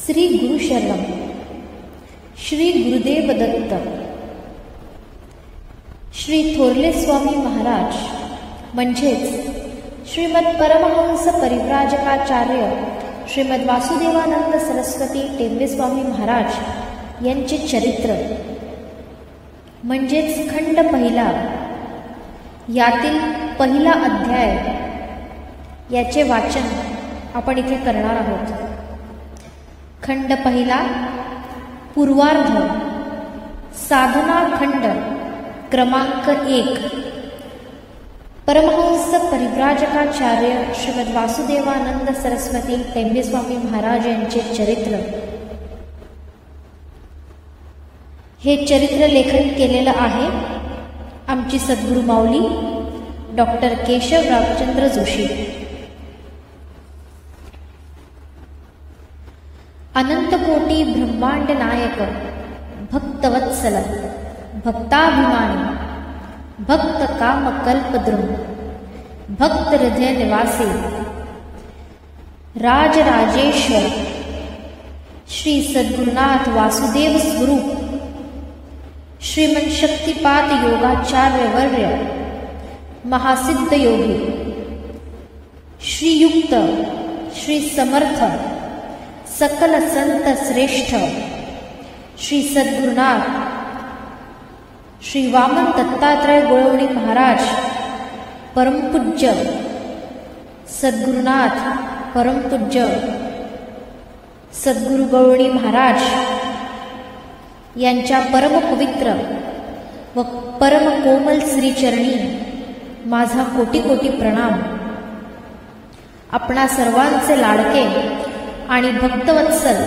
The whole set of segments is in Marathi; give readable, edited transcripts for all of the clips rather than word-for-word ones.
श्री गुरु शरणम. श्री गुरुदेव दत्त. श्री थोरले स्वामी महाराज म्हणजेच श्रीमद परमहंस परिव्राजकाचार्य श्रीमद वासुदेवानंद सरस्वती टेंबे स्वामी महाराज यांचे चरित्र म्हणजेच खंड पहिला, यातील पहिला अध्याय याचे वाचन आपण इथे करणार आहोत. खंड पहिला, पूर्वार्ध, साधना खंड क्रमांक 1. परमहंस परिव्राजकाचार्य श्रीमद वासुदेवानंद सरस्वती टेंबे स्वामी महाराज यांचे चरित्र. हे चरित्र लेखन केलेलं आहे आमची सद्गुरु माऊली डॉक्टर केशव रामचंद्र जोशी. अनंतकोटी ब्रह्मांड नायक, भक्तवत्सल, भक्ताभिमानी, भक्त काम कल्पद्रुम, भक्त हृदय निवासी, राजराजेश्वर श्री सद्गुरुनाथ वासुदेव स्वरूप श्रीमन शक्तिपात योगाचार्य वर्य महासिद्ध योगी श्रीयुक्त श्री समर्थ सकल संत श्रेष्ठ श्री सद्गुरुनाथ श्री वामन दत्तात्रय गोळवणी महाराज परमपूज्य सद्गुरुनाथ परमपूज्य सद्गुरु गोळवणी महाराज यांच्या परम पवित्र व परम कोमल श्रीचरणी माझा कोटी कोटी प्रणाम. आपणा सर्वांचे लाडके आणि भक्तवत्सल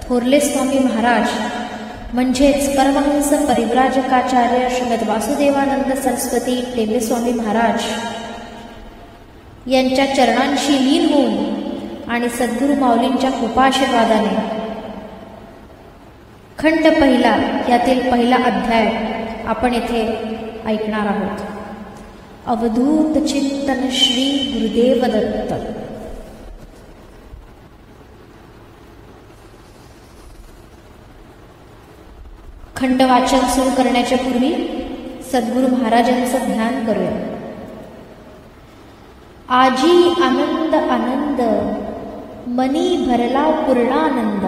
थोरले स्वामी महाराज म्हणजेच परमहंस परिव्राजकाचार्य श्रीमद वासुदेवानंद सरस्वती टेंबे स्वामी महाराज यांच्या चरणांशी लीन होऊन आणि सद्गुरु माऊलींच्या कृपाशीर्वादाने खंड पहिला यातील पहिला अध्याय आपण येथे ऐकणार आहोत. अवधूत चिंतन श्री गुरुदेव दत्त. खंड वाचन सुरू करण्याच्या पूर्वी सद्गुरु महाराजांचं ध्यान करूया. आजी आनंद आनंद, मनी भरला पूर्णानंद,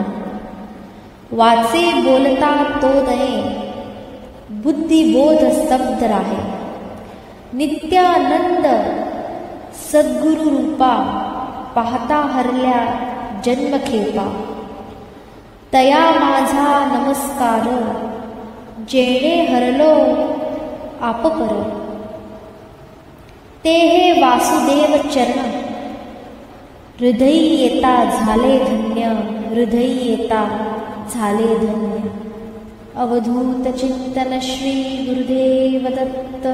वाचे बोलता तो दये, बुद्धिबोध स्तब्ध राहे. नित्यानंद सद्गुरु रूपा, पाहता हरल्या जन्मखेपा. तया माझा नमस्कार, जेणे हरलो आपपर. ते हे वासुदेव चरण, हृदयी येता झाले धन्य, हृदयी येता झाले धन्य. अवधूत चिंतन श्री गुरुदेव दत्त.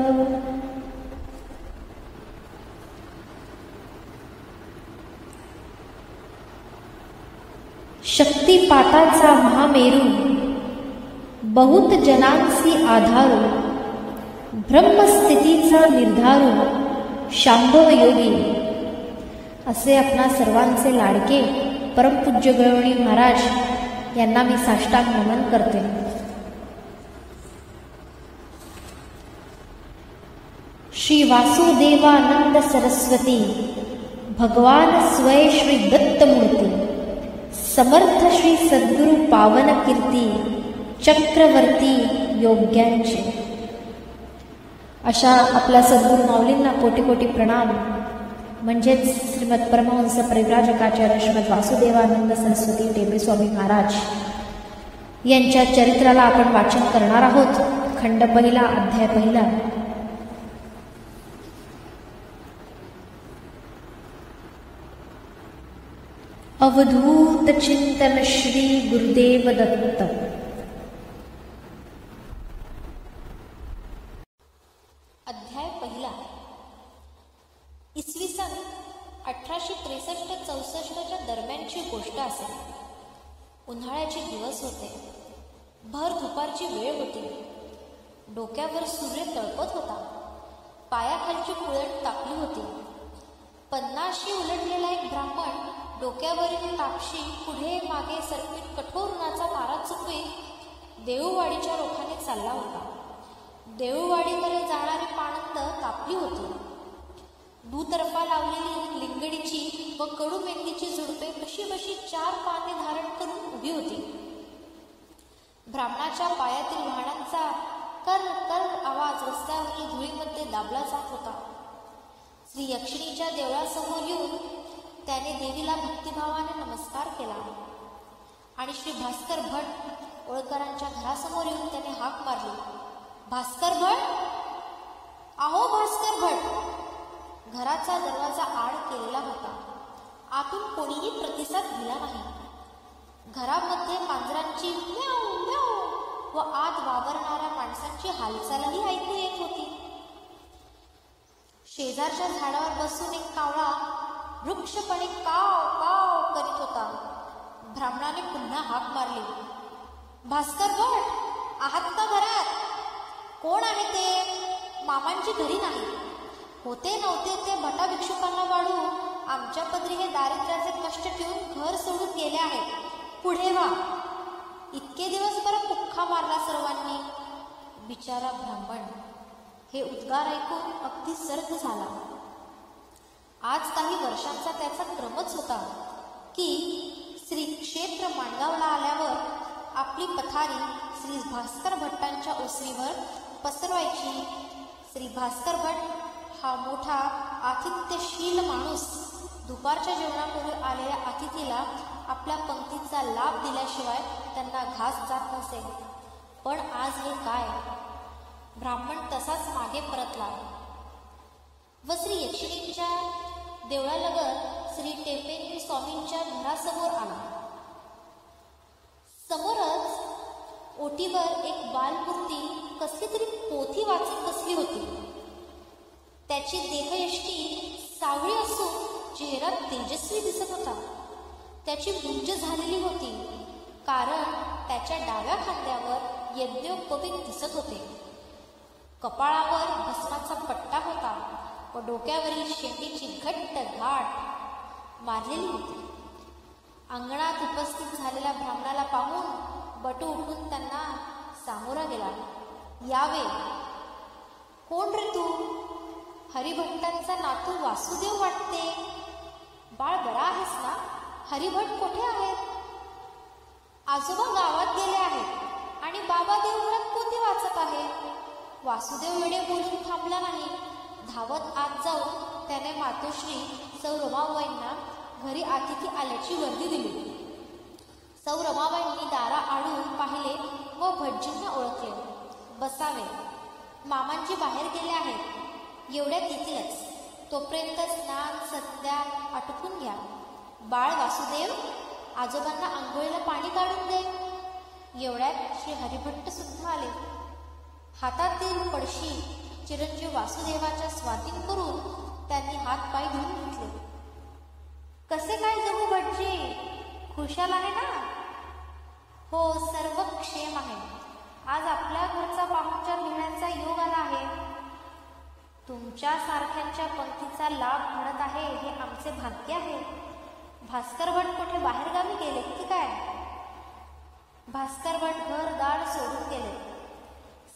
शक्तिपाताचा महामेरू, बहुत जनांसी आधारू, ब्रह्मस्थितीचा निर्धारू, शांभव योगी असे आपणा सर्वांचे लाडके परमपूज्य गोळवणी महाराज यांना मी साष्टांग नमन करते. श्री वासुदेवानंद सरस्वती भगवान स्वय श्री दत्तमूर्ती, समर्थ श्री सद्गुरु पावन कीर्ती, चक्रवर्ती योग्यांचे. अशा आपल्या सद्गुरु माऊलींना कोटी कोटी प्रणाम. म्हणजेच श्रीमद परमहंस परिव्राजकाचार्य श्रीमद वासुदेवानंद सरस्वती टेंबे स्वामी महाराज यांच्या चरित्राला आपण वाचन करणार आहोत. खंड पहिला, अध्याय पहिला. अवधूत चिंतन श्री गुरुदेव दत्त. अध्याय पहिला. इसवी सन 1863-64 दरम्यानची गोष्ट असेल. उन्हाळ्याचे दिवस होते. भर दुपारची वेळ होती. डोक्यावर सूर्य तळपत होता. पायाखालची कुळण तापली होती. 50शी उलटलेला एक ब्राह्मण डोक्यावरील तापशी पुढे मागे सरकवीत कठोर उन्हाचा मारा चुकवीत देऊळवाडीच्या रोखाने चालला होता. देऊळवाडीकडे जाणारी पाणंद कापली होती. दुतर्फा लावलेली लिंगडीची व कडू मेंदीची झुडपे कशी बशी 4 पाने धारण करून उभी होती. ब्राह्मणाच्या पायातील वाहनांचा कर कर आवाज रस्त्यावरील धुळीमध्ये दाबला जात होता. श्री यक्षिणीच्या देवळासमोर येऊन त्याने देवीला भक्तिभावाने नमस्कार केला आणि श्री भास्कर भट ओळकरांच्या घरासमोर येऊन त्याने हाक मारली, भास्कर भट, आहो भास्कर भट. घराचा दरवाजा आड केलेला होता. आतून कोणीही प्रतिसाद दिला नाही. घरामध्ये मांजरांची म्याऊ म्याऊ व आत वावरणाऱ्या माणसांची हालचालही ऐकू येत होती. शेजारच्या झाडावर बसून एक कावळा वृक्षपणे काव काव करीत होता. ब्राह्मणाने पुन्हा हाक मारली, भास्कर भट, आहात का घरात? कोण आहे ते? मामांची घरी नाही. होते नव्हते ते भटा भिक्षुकांना वाढून आमच्या पदरी हे दारिद्र्याचे कष्ट ठेवून घर सोडून गेले आहेत. पुढे व्हा. इतके दिवस बरं पुख्खा मारला सर्वांनी. बिचारा ब्राह्मण हे उद्गार ऐकून अगदी सर्द झाला. आज काही वर्षांचा त्याचा क्रमच होता की श्री क्षेत्र माणगावला आल्यावर आपली पथारी श्री भास्कर भट्टांच्या ओसरीवर पसरवायची. श्री भास्कर भट हा मोठा आतिथ्यशील माणूस दुपारच्या जेवणापूर्वी आलेल्या अतिथीला आपल्या पंक्तीचा लाभ दिल्याशिवाय त्यांना घास जात नसे. पण आज हे काय? ब्राह्मण तसाच मागे परतला व श्री यक्षिणीच्या देवळालगत श्री टेपेंद्र स्वामींच्या घरासमोर आला. समोरच ओटीवर एक बालमूर्ती कसली तरी पोथी वाचत बसली होती. त्याची देहयष्टी सावळी असून चेहरा तेजस्वी दिसत होता. त्याची गुंज झालेली होती कारण त्याच्या डाव्या खांद्यावर यज्ञोपवीत दिसत होते. कपाळावर भस्माचा पट्टा होता व डोक्यावरील शेंडीची घट्ट गाठ मारलेली होती. अंगणात उपस्थित झालेल्या ब्राह्मणाला पाहून बटू उठून त्यांना सामोरा गेला. यावे. कोण रे तू? हरिभट्टांचा नातू वासुदेव वाटते. बाळ बरा आहेस ना? हरिभट कुठे आहेत? आजोबा गावात गेले आहेत आणि बाबा देवघरात पोथी वाचत आहे. वासुदेव वेडे बोलून थांबला नाही. धावत आत जाऊन त्याने मातोश्री सौ रमाबाईंना घरी अतिथी आल्याची वर्दी दिली. सौ रमाबाईंनी दारा आडून पाहिले व भटजींना ओळखले. बसावे. मामांजी बाहेर गेले आहेत. एवढ्यात येतीलच. तोपर्यंत स्नान संध्या आटोपून घ्या. बाळ वासुदेव, आजोबांना आंघोळीला पाणी काढून दे. एवढ्यात श्री हरिभट्ट सुद्धा आले. हातातील पडशी चिरंजीव वासुदेवाच्या स्वाधीन करून त्यांनी हात पाय धुवून घेतले. कसे काय जगू भटजी? खुशाल आहे ना? हो, सर्व क्षेम आहे. आज आपल्या घरचा पाहुणचार घेण्याचा योग आला आहे. तुमच्या सारख्यांच्या पंक्तीचा लाभ मिळत आहे हे आमचे भाग्य आहे. भास्कर भट कुठे बाहेरगावी गेले की काय? भास्कर भट घरदार सोडून गेले.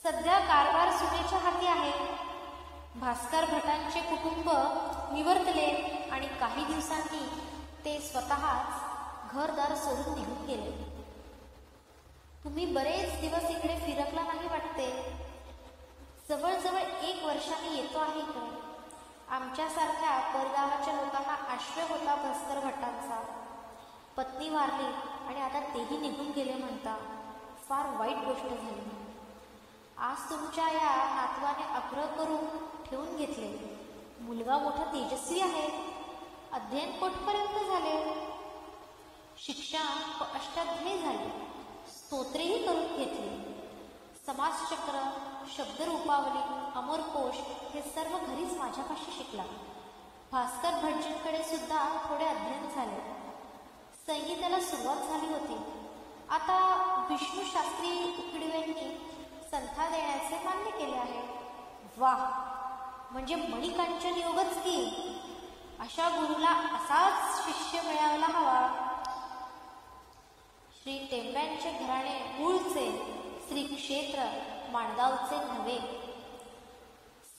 सध्या कारभार सुनेच्या हाती आहे. भास्कर भटांचे कुटुंब निवर्तले आणि काही दिवसांनी ते स्वतःच घरदार सोडून निघून गेले. तुम्ही बरेच दिवस इकडे फिरकला नाही वाटते. जवळजवळ 1 वर्षाने येतो आहे इकडे. आमच्यासारख्या परगावाच्या लोकांना आश्रय होता भास्कर भटांचा. पत्नी वारली आणि आता तेही निघून गेले म्हणता. फार वाईट गोष्ट झाली. आज तुमच्या या नातवाने आग्रह करून ठेवून घेतले. मुलगा मोठा तेजस्वी आहे. अध्ययन कोठपर्यंत झाले? शिक्षण व अष्टाध्यायी झाले. स्तोत्रेही करून घेतले. समाजचक्र, शब्दरूपावली, अमरकोश हे सर्व घरीच माझ्यापाशी शिकला. भास्कर भटजींकडे सुद्धा थोडे अध्ययन झाले. संगीताला सुरुवात झाली होती. आता विष्णू शास्त्री उकडवेंनी संथा देण्याचे मान्य केले आहे. वाह, म्हणजे मणिकांचन योगच की. अशा गुरुला असाच शिष्य मिळावला श्री टेंब्यांचे घराणे मूळचे श्री क्षेत्र माणगावचे नव्हे.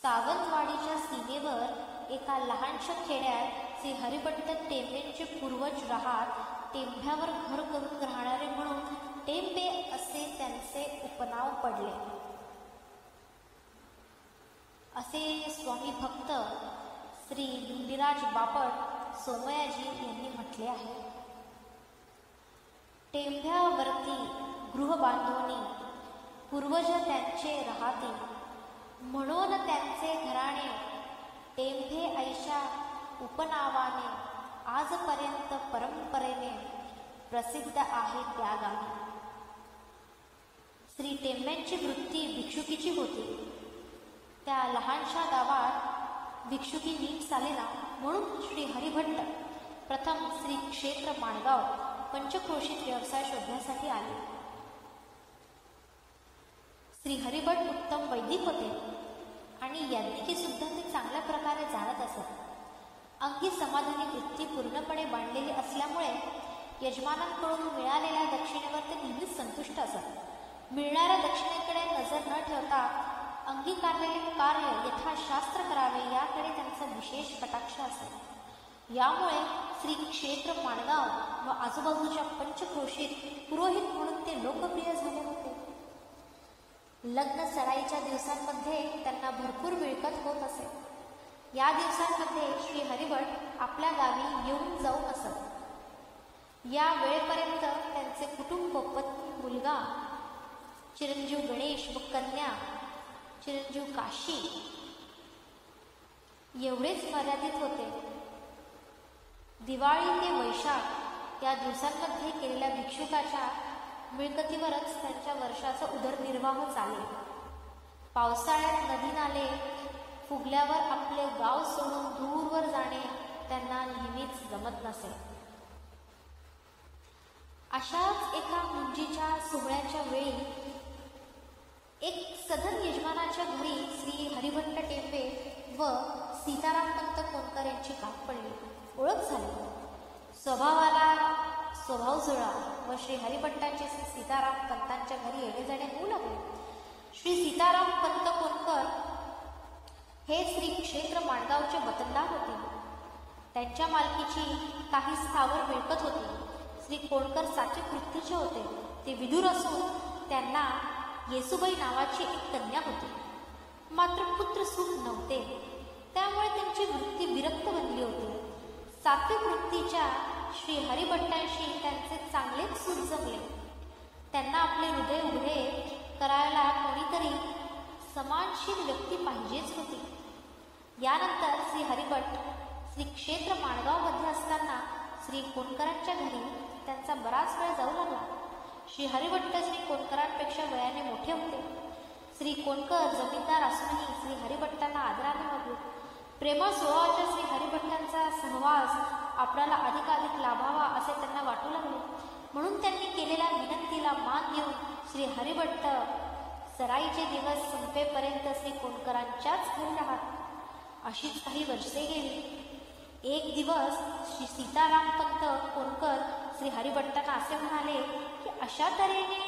सावंतवाडीच्या सीमेवर एका लहानशा खेड्यात श्री हरिभट्ट टेंबेंचे पूर्वज राहत टेंभ्यावर घर करून राहणारे म्हणून टेंबे असे त्यांचे उपनाव पडले, असे स्वामी भक्त श्री धुंडीराज बापट सोमयाजी यांनी म्हटले आहे. टेंभ्यावरती गृह बांधवणी पूर्वज त्यांचे राहते, म्हणून त्यांचे घराणे टेंभे ऐशा उपनावाने आजपर्यंत परंपरेने प्रसिद्ध आहे त्या गावी. श्री टेंब्यांची वृत्ती भिक्षुकीची होती. त्या लहानशा गावात भिक्षुकी नीट चालेना, म्हणून श्री हरिभट्ट प्रथम श्री क्षेत्र माणगाव पंचक्रोशीत व्यवसाय शोधण्यासाठी आले. श्री हरिभट्ट उत्तम वैदिक होते आणि याज्ञिकी सुद्धा ते चांगल्या प्रकारे जाणत असत. अंगी समाधानी वृत्ती पूर्णपणे बांधलेली असल्यामुळे यजमानांकडून मिळालेल्या दक्षिणेवर ते नेहमीच संतुष्ट असत. मिळणाऱ्या दक्षिणेकडे नजर न ठेवता अंगीकारलेले कार्य यथाशास्त्र करावे याकडे त्यांचा विशेष कटाक्ष असे. यामुळे श्री क्षेत्र माणगाव व आजूबाजूच्या पंचक्रोशीत पुरोहित म्हणून ते लोकप्रिय झाले होते. लग्न सराईच्या दिवसांमध्ये त्यांना भरपूर मिळकत होत असे. या दिवसांमध्ये श्री हरिभट्ट आपल्या गावी येऊन जाऊन असत. या वेळेपर्यंत त्यांचे कुटुंब, पत्नी, मुलगा चिरंजीव गणेश व कन्या चिरंजीव काशी एवढेच मर्यादित होते. दिवाळी ते वैशाख या दिवसांमध्ये केलेल्या भिक्षुकाच्या मिळकतीवरच त्यांच्या वर्षाचा उदरनिर्वाह चाले. पावसाळ्यात नदी नाले फुगल्यावर आपले गाव सोडून दूरवर जाणे त्यांना नेहमीच जमत नसे. अशाच एका मुंजीच्या सोहळ्याच्या वेळी एक सधन यजमानाच्या घरी श्री हरिभट्ट टेंबे व सीताराम पंत कोणकर यांची गाठ पडली, ओळख झाली. स्वभावाला स्वभाव जुळला व श्री हरिभट्टांचे श्री सीताराम पंतांच्या घरी येणे जाणे होऊ लागले. श्री सीताराम पंत कोणकर हे श्री क्षेत्र माणगावचे वतनदार होते. त्यांच्या मालकीची काही स्थावर मिळकत होती. श्री कोणकर सात्विक वृत्तीचे होते. ते विदुर असून त्यांना येसुबाई नावाची एक कन्या होती. मात्र पुत्र सुख नव्हते, त्यामुळे त्यांची वृत्ती विरक्त बनली होती. सात्विक वृत्तीच्या श्री हरिभट्टांशी त्यांचे चांगलेच सूत जमले. त्यांना आपले हृदय उघडे करायला कोणीतरी समानशील व्यक्ती पाहिजेच होती. यानंतर श्री हरिभट्ट श्री क्षेत्र माणगावमध्ये असताना श्री कोणकरांच्या घरी त्यांचा बराच वेळ जाऊ लागला. श्री हरिभट्ट श्री कोणकरांपेक्षा वयाने मोठे होते. श्री कोणकर जमीनदार असूनही श्री हरिभट्टांना आदराने वागले. प्रेमळ स्वभावाच्या श्री हरिभट्टांचा सहवास आपल्याला अधिकाधिक लाभावा असे त्यांना वाटू लागले. म्हणून त्यांनी केलेल्या विनंतीला मान देऊन श्री हरिभट्ट सराईचे दिवस संपेपर्यंत श्री कोणकरांच्याच घरी राहत. अशीच काही वर्षे गेली. एक दिवस श्री सीताराम पंत कोणकर श्री हरिभट्टांना असे म्हणाले की अशा तऱ्हेने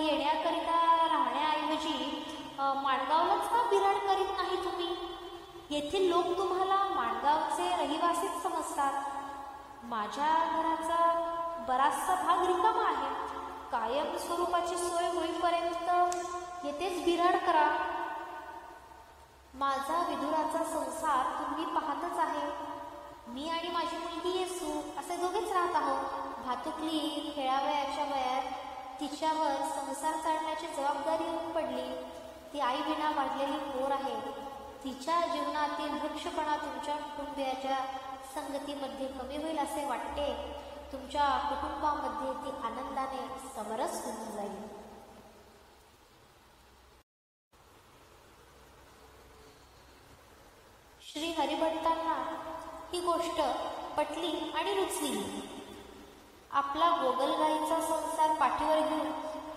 येण्याकरिता राहण्याऐवजी माणगावलाच का बिराड करीत नाही तुम्ही? येथील लोक तुम्हाला माणगावचे रहिवासीच समजतात. माझ्या घराचा बराचसा भाग रिकामा आहे. कायम स्वरूपाची सोय होईपर्यंत येथेच बिराड करा. माझा विदुराचा संसार तुम्ही पाहतच आहे. मी आणि माझी मुलगी येसू असे दोघेच राहत आहोत. भातुकली खेळावयाच्या वयात तिच्यावर संसार चालण्याची जबाबदारी येऊन पडली. ती आई विना वाढलेली पोर आहे. तिच्या जीवनातील वृक्षपणा तुमच्या कुटुंबियाच्या संगतीमध्ये कमी होईल असे वाटते. तुमच्या कुटुंबामध्ये ती आनंदाने समरस होऊन जाईल. श्री हरिभट्टांना ही गोष्ट पटली आणि रुचली. आपला गोगलगाईचा संसार पाठीवर घेऊन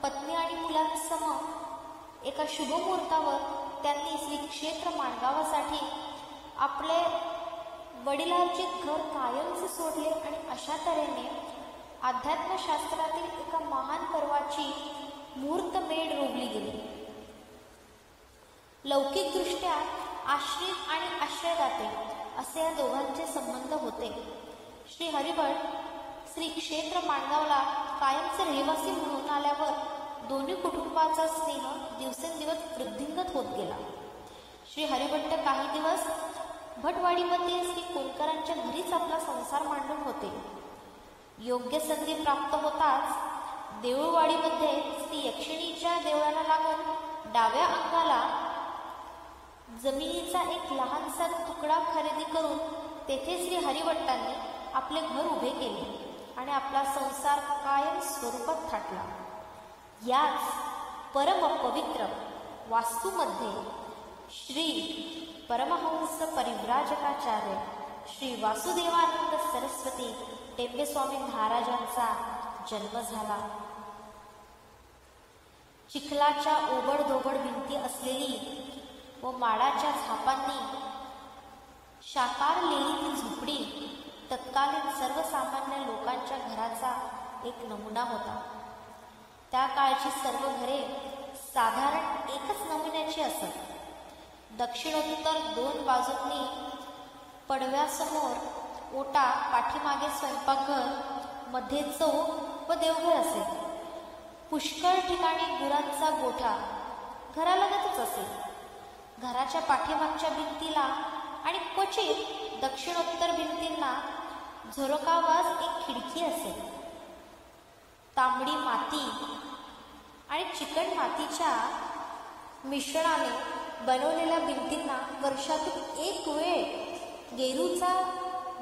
पत्नी आणि मुलांसम एका शुभमुहूर्तावर त्यांनी श्री क्षेत्र माणगावासाठी आपले वडिलांचे घर कायमचे सोडले आणि अशा तऱ्हेने अध्यात्मशास्त्रातील एका महान पर्वाची मुहूर्तमेढ रोवली गेली. लौकिकदृष्ट्या आश्रित आणि आश्रयदाते असे या दोघांचे संबंध होते. श्री हरिभट श्री क्षेत्र माणगावला कायमचे रहिवासी म्हणून आल्यावर दोन्ही कुटुंबाचा स्नेह दिवसेंदिवस वृद्धिंगत होत गेला. श्री हरिभट्ट काही दिवस भटवाडीमध्ये श्री कोलकरांच्या घरीच आपला संसार मांडून होते. योग्य संधी प्राप्त होताच देऊळवाडीमध्ये श्री यक्षिणीच्या देवळाला लागून डाव्या अंगाला जमिनीचा एक लहानसा तुकडा खरेदी करून तेथे श्री हरिभट्टांनी आपले घर उभे केले आणि आपला संसार कायम स्वरूपात थाटला. याच परमपवित्र वास्तूमध्ये श्री परमहंस परिव्राजकाचार्य श्री वासुदेवानंद सरस्वती टेंबेस्वामी महाराजांचा जन्म झाला. चिखलाच्या ओबडधोबड भिंती असलेली व माडाच्या झापांनी साकारलेली ती झोपडी तत्कालीन सर्वसामान्य लोकांच्या घराचा एक नमुना होता. त्या काळची सर्व घरे साधारण एकच नमुन्याची असत. दक्षिणोत्तर 2 बाजूंनी पडव्यासमोर ओटा, पाठीमागे स्वयंपाकघर, मध्ये चौक व देवघर असे. पुष्कळ ठिकाणी गुरांचा गोठा घरालगतच असे. घराच्या पाठीमागच्या भिंतीला आणि क्वचित दक्षिणोत्तर भिंतींना झरोकावाज एक खिडकी असे. तांबडी माती आणि चिकण मातीच्या मिश्रणाने बनवलेल्या भिंतींना वर्षातून एक वेळ गेरूचा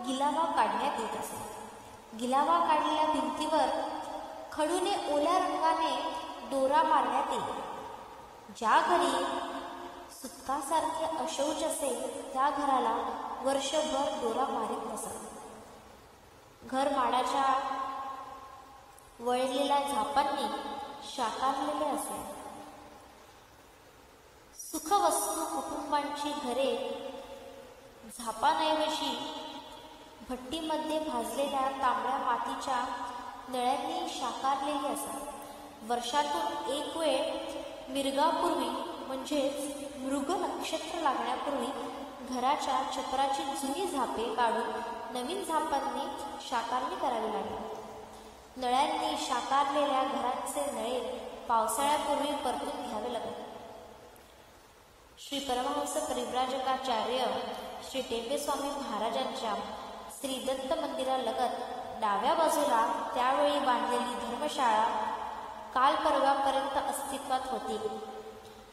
गिलावा काढण्यात येत असे. गिलावा काढलेल्या भिंतीवर खडूने ओल्या रंगाने दोरा मारण्यात येईल. ज्या घरी सुतकासारखे अशौच असेल त्या घराला वर्षभर दोरा मारीत नसत. घर माडाच्या वळलेल्या झापांनी शाकारलेले असे. सुखवस्तू कुटुंबांची घरे झापांऐवजी भट्टीमध्ये भाजलेल्या तांबड्या मातीच्या नळ्यांनी शाकारलेली असतात. वर्षातून एक वेळ मिरगापूर्वी म्हणजेच मृग नक्षत्र लागण्यापूर्वी घराच्या छपराची जुनी झापे काढून नवीन झापांनी शाकारणी करावी लागली. नळ्यांनी शाकारलेल्या घरांचे नळे पावसाळ्यापूर्वी परतून घ्यावे लागले. श्री परमहंस परिव्राजकाचार्य श्री टेंबेस्वामी महाराजांच्या श्री दत्त मंदिरालगत डाव्या बाजूला त्यावेळी बांधलेली धर्मशाळा काल परवापर्यंत अस्तित्वात होती.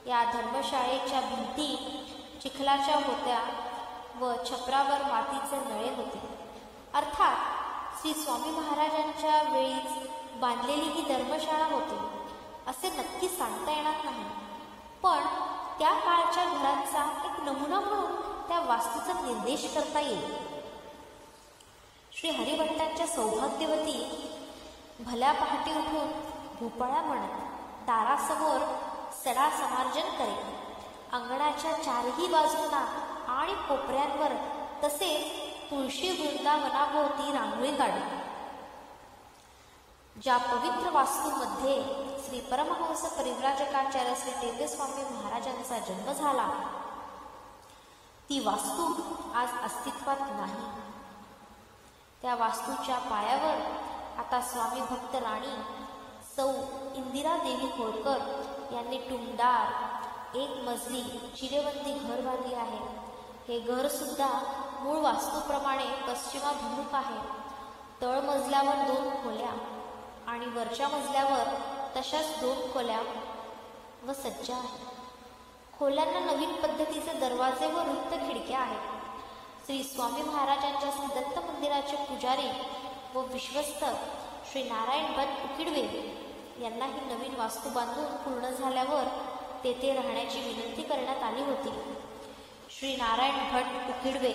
या धर्मशाळेच्या भिंती चिखलाच्या होत्या व छपरावर मातीचे नळे होते. अर्थात श्री स्वामी महाराजांच्या वेळीच बांधलेली ही धर्मशाळा होती असे नक्की सांगता येणार नाही, पण त्या काळच्या घरांचा एक नमुना म्हणून त्या वास्तूचा निर्देश करता येईल. श्री हरिभट्टांच्या सौभाग्यवती भल्या पहाटे उठून भोपळा म्हणत दारासमोर सडा समार्जन करेल. अंगणाच्या चारही बाजूंना आणि कोपऱ्यांवर तसेच तुळशी वृंदावनाभोवती रांगोळी काढली. ज्या पवित्र वास्तूमध्ये श्री परमहंस परिव्राजकाचार्य श्री टेंबेस्वामी महाराजांचा जन्म झाला ती वास्तू आज अस्तित्वात नाही. त्या वास्तूच्या पायावर आता स्वामी भक्त राणी सौ इंदिरा देवी होळकर यांनी टुमदार एक मजली चिरेबंदी घर बांधले आहे. हे घर सुद्धा मूळ वास्तूप्रमाणे पश्चिमाभिमुख आहे. तळमजल्यावर 2 खोल्या आणि वरच्या मजल्यावर तशाच 2 खोल्या व सज्जा आहे. खोल्यांना नवीन पद्धतीचे दरवाजे व रुंद खिडक्या आहेत. श्री स्वामी महाराजांच्या श्री दत्त मंदिराचे पुजारी व विश्वस्त श्री नारायण भट उकिडवे यांना ही नवीन वास्तू बांधून पूर्ण झाल्यावर तेथे राहण्याची विनंती करण्यात आली होती. श्री नारायण भट उकिडवे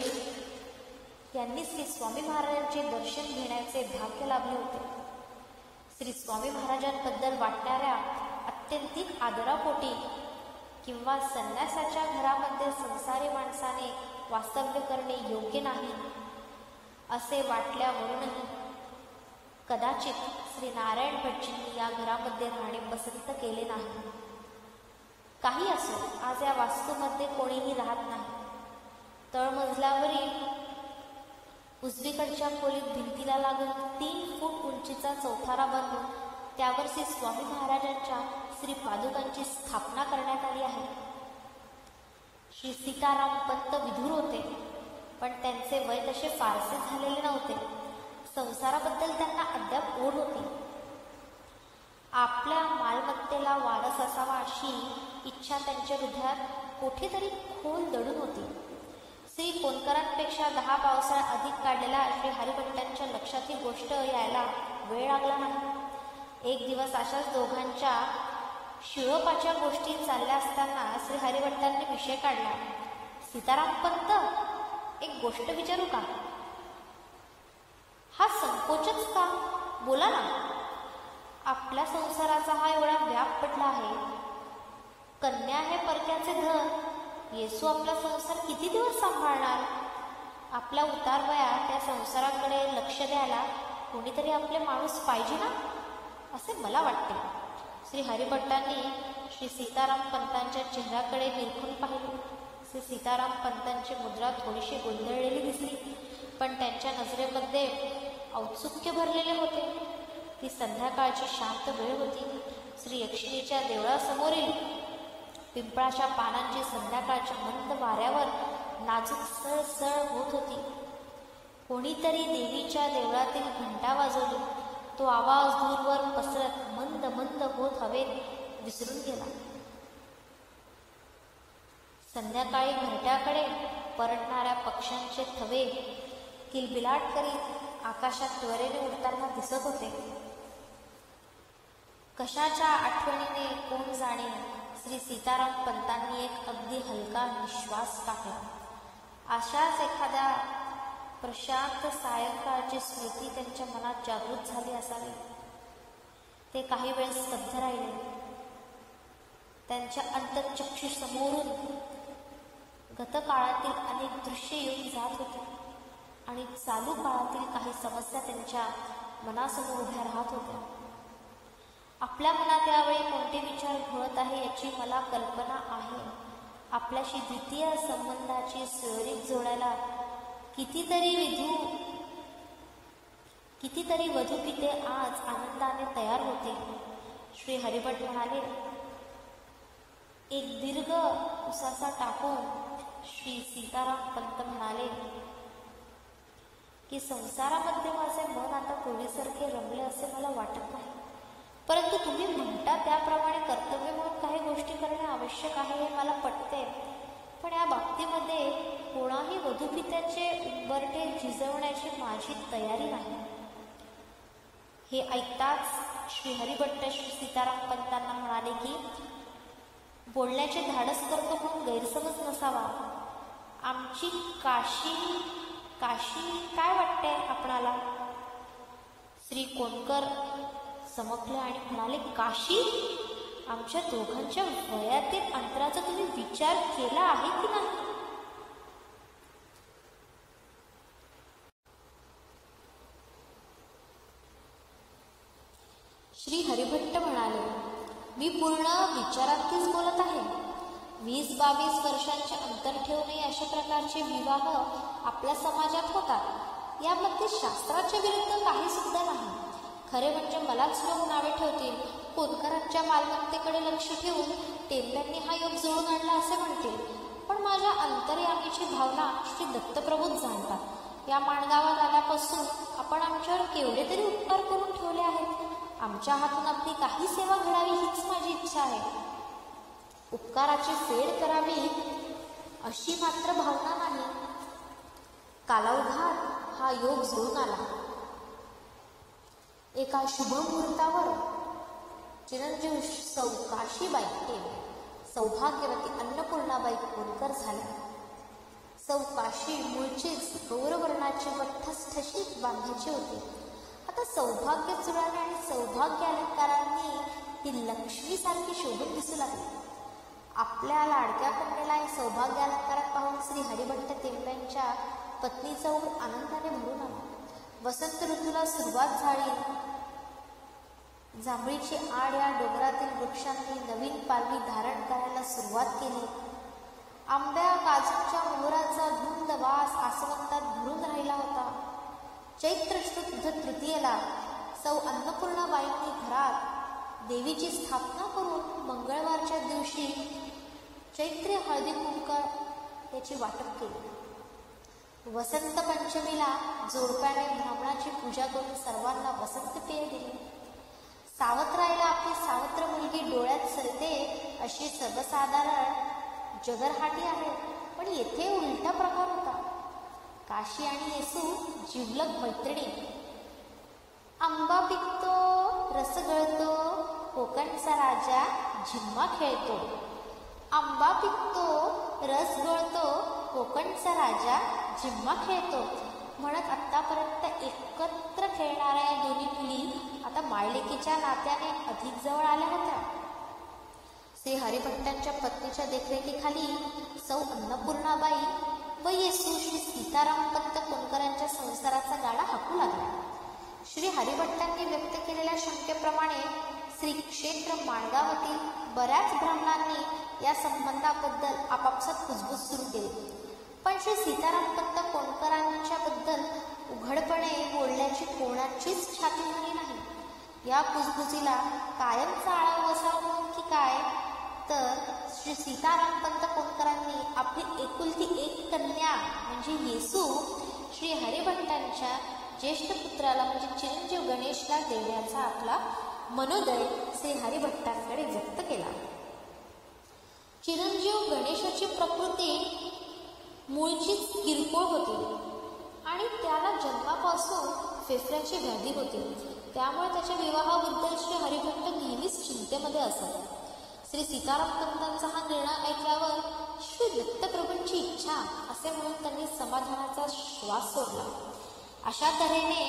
यांनी श्री स्वामी महाराजांचे दर्शन घेण्याचे भाग्य लाभले होते. श्री स्वामी महाराजांबद्दल वाटणाऱ्या अत्यंतिक आदरापोटी किंवा संन्यासाच्या घरामध्ये संसारी माणसाने वास्तव्य करणे योग्य नाही असे वाटल्यावरूनही कदाचित श्री नारायण भटजींनी या घरामध्ये राहणे पसंत केले नाही. काही असो, आज या वास्तूमध्ये कोणीही राहत नाही. तळमजल्यावरील उजवीकडच्या खोलीत भिंतीला लागून 3 फूट उंचीचा चौथारा बांधून त्यावर श्री स्वामी महाराजांच्या श्री पादुकांची स्थापना करण्यात आली आहे. श्री सीताराम पंत विधुर होते, पण त्यांचे वय तसे फारसे झालेले नव्हते. संसाराबद्दल त्यांना अद्याप ओढ होती. आपल्या मालमत्तेला वारस असावा अशी इच्छा त्यांच्या हृदयात कुठेतरी खोल दडून होती. श्री कोणकरांपेक्षा 10 पावसाळा अधिक काढलेला श्री हरिभट्टांच्या लक्षात ही गोष्ट यायला वेळ लागला नाही. एक दिवस अशाच दोघांच्या शिळोपाच्या गोष्टी चालल्या असताना श्री हरिभट्टांनी विषय काढला. सीताराम पंत, एक गोष्ट विचारू का? हा संकोचच का? बोला ना. आपल्या संसाराचा हा एवढा व्याप पडला आहे. कन्या हे परक्याचे धन. येसू आपला संसार किती दिवस सांभाळणार? आपल्या उतार वयात त्या संसाराकडे लक्ष द्यायला कोणीतरी आपले माणूस पाहिजे ना, असे मला वाटते. श्री हरिभट्टांनी श्री सीताराम पंतांच्या चेहऱ्याकडे निरखून पाहिले. श्री सीताराम पंतांची मुद्रा थोडीशी गोंधळलेली दिसली, पण त्यांच्या नजरेमध्ये औत्सुक्य भरलेले होते. ती संध्याकाळची शांत वेळ होती. श्री यक्षिणीच्या देवळासमोरील पिंपळाच्या पानांची संध्याकाळच्या मंद वाऱ्यावर नाजूक सळसळ होत होती. कोणीतरी देवीच्या देवळातील घंटा वाजवली. तो आवाज दूरवर पसरत मंद मंद होत हवेत विसरून गेला. संध्याकाळी घरट्याकडे परतणाऱ्या पक्ष्यांचे थवे किलबिलाट करीत आकाशात त्वरेने उडताना दिसत होते. कशाच्या आठवणीने कोण जाणे, श्री सीताराम पंतांनी एक अगदी हलका निश्वास टाकला. अशाच एखाद्या प्रशांत सायंकाळची स्मृती त्यांच्या मनात जागृत झाली असावी. ते काही वेळ स्तब्ध राहिले. त्यांच्या अंतःचक्षुसमोरून गतकाळातील अनेक दृश्ये येऊन जात होती आणि चालू काळातील काही समस्या त्यांच्या मनासमोर उभ्या राहत होत्या. आपल्या मनात यावेळी कोणते विचार घोळत आहे याची मला कल्पना आहे. आपल्याशी द्वितीय संबंधाची सोयरीक जोडायला कितीतरी वधूपिते आज आनंदाने तयार होते. श्री हरिभट म्हणाले. एक दीर्घ उसासा टाकून श्री सीताराम पंत म्हणाले की संसारामध्ये माझे मन आता पूर्वीसारखे रमले असे मला वाटत नाही. परंतु तुम्ही म्हणता त्याप्रमाणे कर्तव्य म्हणून काही गोष्टी करणे आवश्यक आहे हे मला पटते. पण या बाबतीमध्ये कोणाही वधूपित्याचे उंबरठे झिजवण्याची माझी तयारी नाही. हे ऐकताच श्री हरिभट्ट श्री सीताराम पंतांना म्हणाले की बोलण्याचे धाडस करतो म्हणून गैरसमज नसावा. आमची काशी काय वाटते आपणाला? श्री कोणकर समकले आणि म्हणाले, काशी? आमच्या दोघांच्या वयातील अंतराचा तुम्ही विचार केला आहे की नाही? श्री हरिभट्ट म्हणाले, मी पूर्ण विचारांतीच बोलत आहे. 20-22 वर्षांचे अंतर ठेवणे अशा प्रकारचे विवाह आपल्या समाजात होतात. यामध्ये शास्त्राच्या विरुद्ध काही सुद्धा नाही. खरे म्हणजे मलाच लोक नावे ठेवतील. कोणकरांच्या मालमत्तेकडे लक्ष ठेवून टेंब्यांनी हा योग जुळून आणला असे म्हणतील. पण माझ्या अंतर्यामीची भावना श्री दत्तप्रभूच जाणतात. या माणगावात आल्यापासून आपण आमच्यावर केवढे तरी उपकार करून ठेवले आहेत. आमच्या हातून आपली काही सेवा घडावी हीच माझी इच्छा आहे. उपकाराची फेड करावी अशी मात्र भावना नाही. कालावधात हा योग जुळून आला. एका शुभ मुहूर्तावर चिरंजीव सौ काशीबाई सौभाग्यवती अन्नपूर्णाबाई कोणकर झाल्या. सौ काशी मूळचीच गौरवर्णाची व ठसठशीत बांधायची होती. आता सौभाग्य जुळाले आणि सौभाग्य अलंकारांनी ती लक्ष्मीसारखी शोभून दिसू लागली. आपल्या लाडक्या कन्येला या सौभाग्य अलंकारात पाहून श्री हरिभट्ट तेंब्यांच्या पत्नीचा ऊर आनंदाने भरून आला. वसंत ऋतूला सुरुवात झाली. जांभळीची आड या डोंगरातील वृक्षांनी नवीन पालवी धारण करायला सुरुवात केली. आंब्या काजूच्या मोहराचा धुंद वास आसमंतात भरून राहिला होता. चैत्र शुद्ध तृतीयेला सौ अन्नपूर्णाबाईंनी घरात देवीची स्थापना करून मंगळवारच्या दिवशी चैत्र हळदी कुंकू याची वाटप केली. वसंत पंचमीला जोडप्याने ब्राह्मणाची पूजा करून सर्वांना वसंत पेय दिली. सावत्राईला आपली सावत्र मुलगी डोळ्यात सरते अशी सर्वसाधारण जगरहाटी आहे, पण येथे उलटा प्रकार होता. काशी आणि येसू जिवलग मैत्रिणी. आंबा पिकतो, रस गळतो, कोकणचा राजा झिम्मा खेळतो. आंबा पिकतो, रस गळतो, कोकणचा राजा झिम्मा खेळतो म्हणत आतापर्यंत एकत्र खेळणाऱ्या या दोन्ही मुली आता मायलेकीच्या नात्याने अधिक जवळ आल्या होत्या. श्री हरिभट्टांच्या पत्नीच्या देखरेखीखाली सौ अन्नपूर्णाबाई व येसू श्री सीतारामपंत कोणकरांच्या संसाराचा गाडा हाकू लागला. श्री हरिभट्टांनी व्यक्त केलेल्या शंकेप्रमाणे श्री क्षेत्र माणगावातील बऱ्याच ब्राह्मणांनी या संबंधाबद्दल आपापसात कुजबूज सुरू केली, पण श्री सीतारामपंत कोणकरांच्या बद्दल उघडपणे बोलण्याची कोणाचीच छाती झाली नाही. या कुजबुजीला कायमचा आळा बसावा म्हणून की काय, तर श्री सीतारामपंत कोणकरांनी आपली एकुलती एक कन्या म्हणजे येसू श्री हरिभट्टांच्या ज्येष्ठ पुत्राला म्हणजे चिरंजीव गणेशला देण्याचा आपला मनोदय श्री हरिभट्टांकडे व्यक्त केला. चिरंजीव गणेशाची प्रकृती मूळचीच किरकोळ होती आणि त्याला जन्मापासून फेफड्याची व्याधी होती. त्यामुळे त्याच्या विवाहाबद्दल श्री हरिभट्ट नेहमीच चिंतेमध्ये असत. श्री सीतारामपंतांचा हा निर्णय ऐकल्यावर श्री दत्तप्रभूंची इच्छा असे म्हणून त्यांनी समाधानाचा श्वास सोडला. अशा तऱ्हेने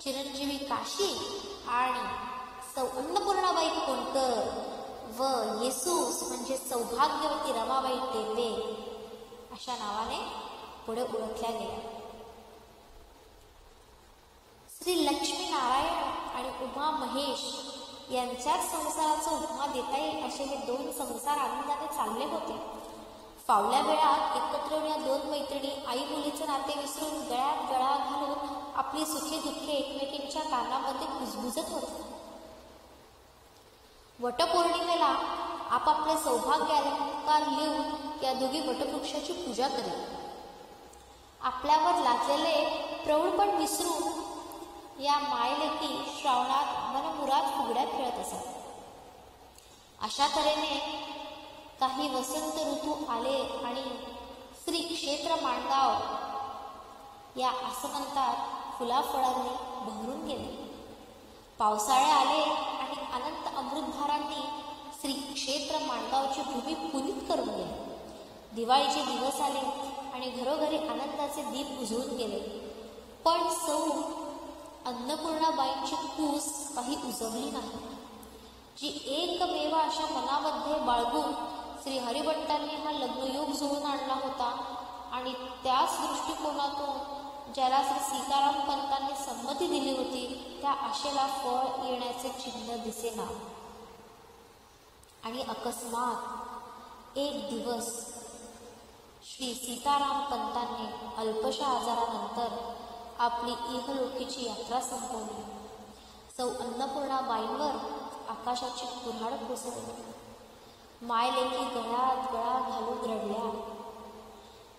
चिरंजीवी काशी आणि सौ अन्नपूर्णाबाई कोणकर व येसूस म्हणजे सौभाग्यवती रमाबाई टेपे अशा नावाने पुढे ओळखल्या गेल्या. श्री लक्ष्मी नारायण आणि उमा महेश यांच्याच संसाराचा उपमा देता येईल असे हे दोन संसार आनंदाने चालले होते. फावल्या वेळात एकत्र या दोन मैत्रिणी आई मुलीचे नाते विसरून गळ्यात गळा घालून आपली सुखी दुःखे एकमेकींच्या कानामध्ये कुजबुजत होते. वटपौर्णिमेला आपापले सौभाग्य अलंकार लिहून या दोघी वटवृक्षाची पूजा करी. आपल्यावर लादलेले प्रौढपण विसरून या मायलेकी श्रावणात मनमुराद फुगड्या खेळत असत. अशा तऱ्हेने काही वसंत ऋतू आले आणि श्री क्षेत्र माणगाव या आसमंतात फुलाफळांनी बहरून गेले. पावसाळे आले आणि अनंत अमृतधारांनी श्री क्षेत्र माणगावची भूमी पुनीत करून गेली. दिवाळीचे दिवस आले आणि घरोघरी आनंदाचे दीप उजळून गेले, पण सौ अन्नपूर्णाबाईंची कूस काही उजवली नाही. जी एकमेव अशा मनामध्ये बाळगून श्री हरिभट्टांनी हा लग्नयोग जुळून आणला होता आणि त्याच दृष्टिकोनातून ज्याला श्री सीतारामपंतांनी संमती दिली होती त्या आशेला फळ येण्याचे चिन्ह दिसेना. आणि अकस्मात एक दिवस श्री सीतारामपंतांनी अल्पशा आजारानंतर आपली इहलोकीची यात्रा संपवली. सौ अन्नपूर्णाबाईंवर आकाशाची कुऱ्हाड कोसळली. मायलेकी गळ्यात गळा घालून रडल्या.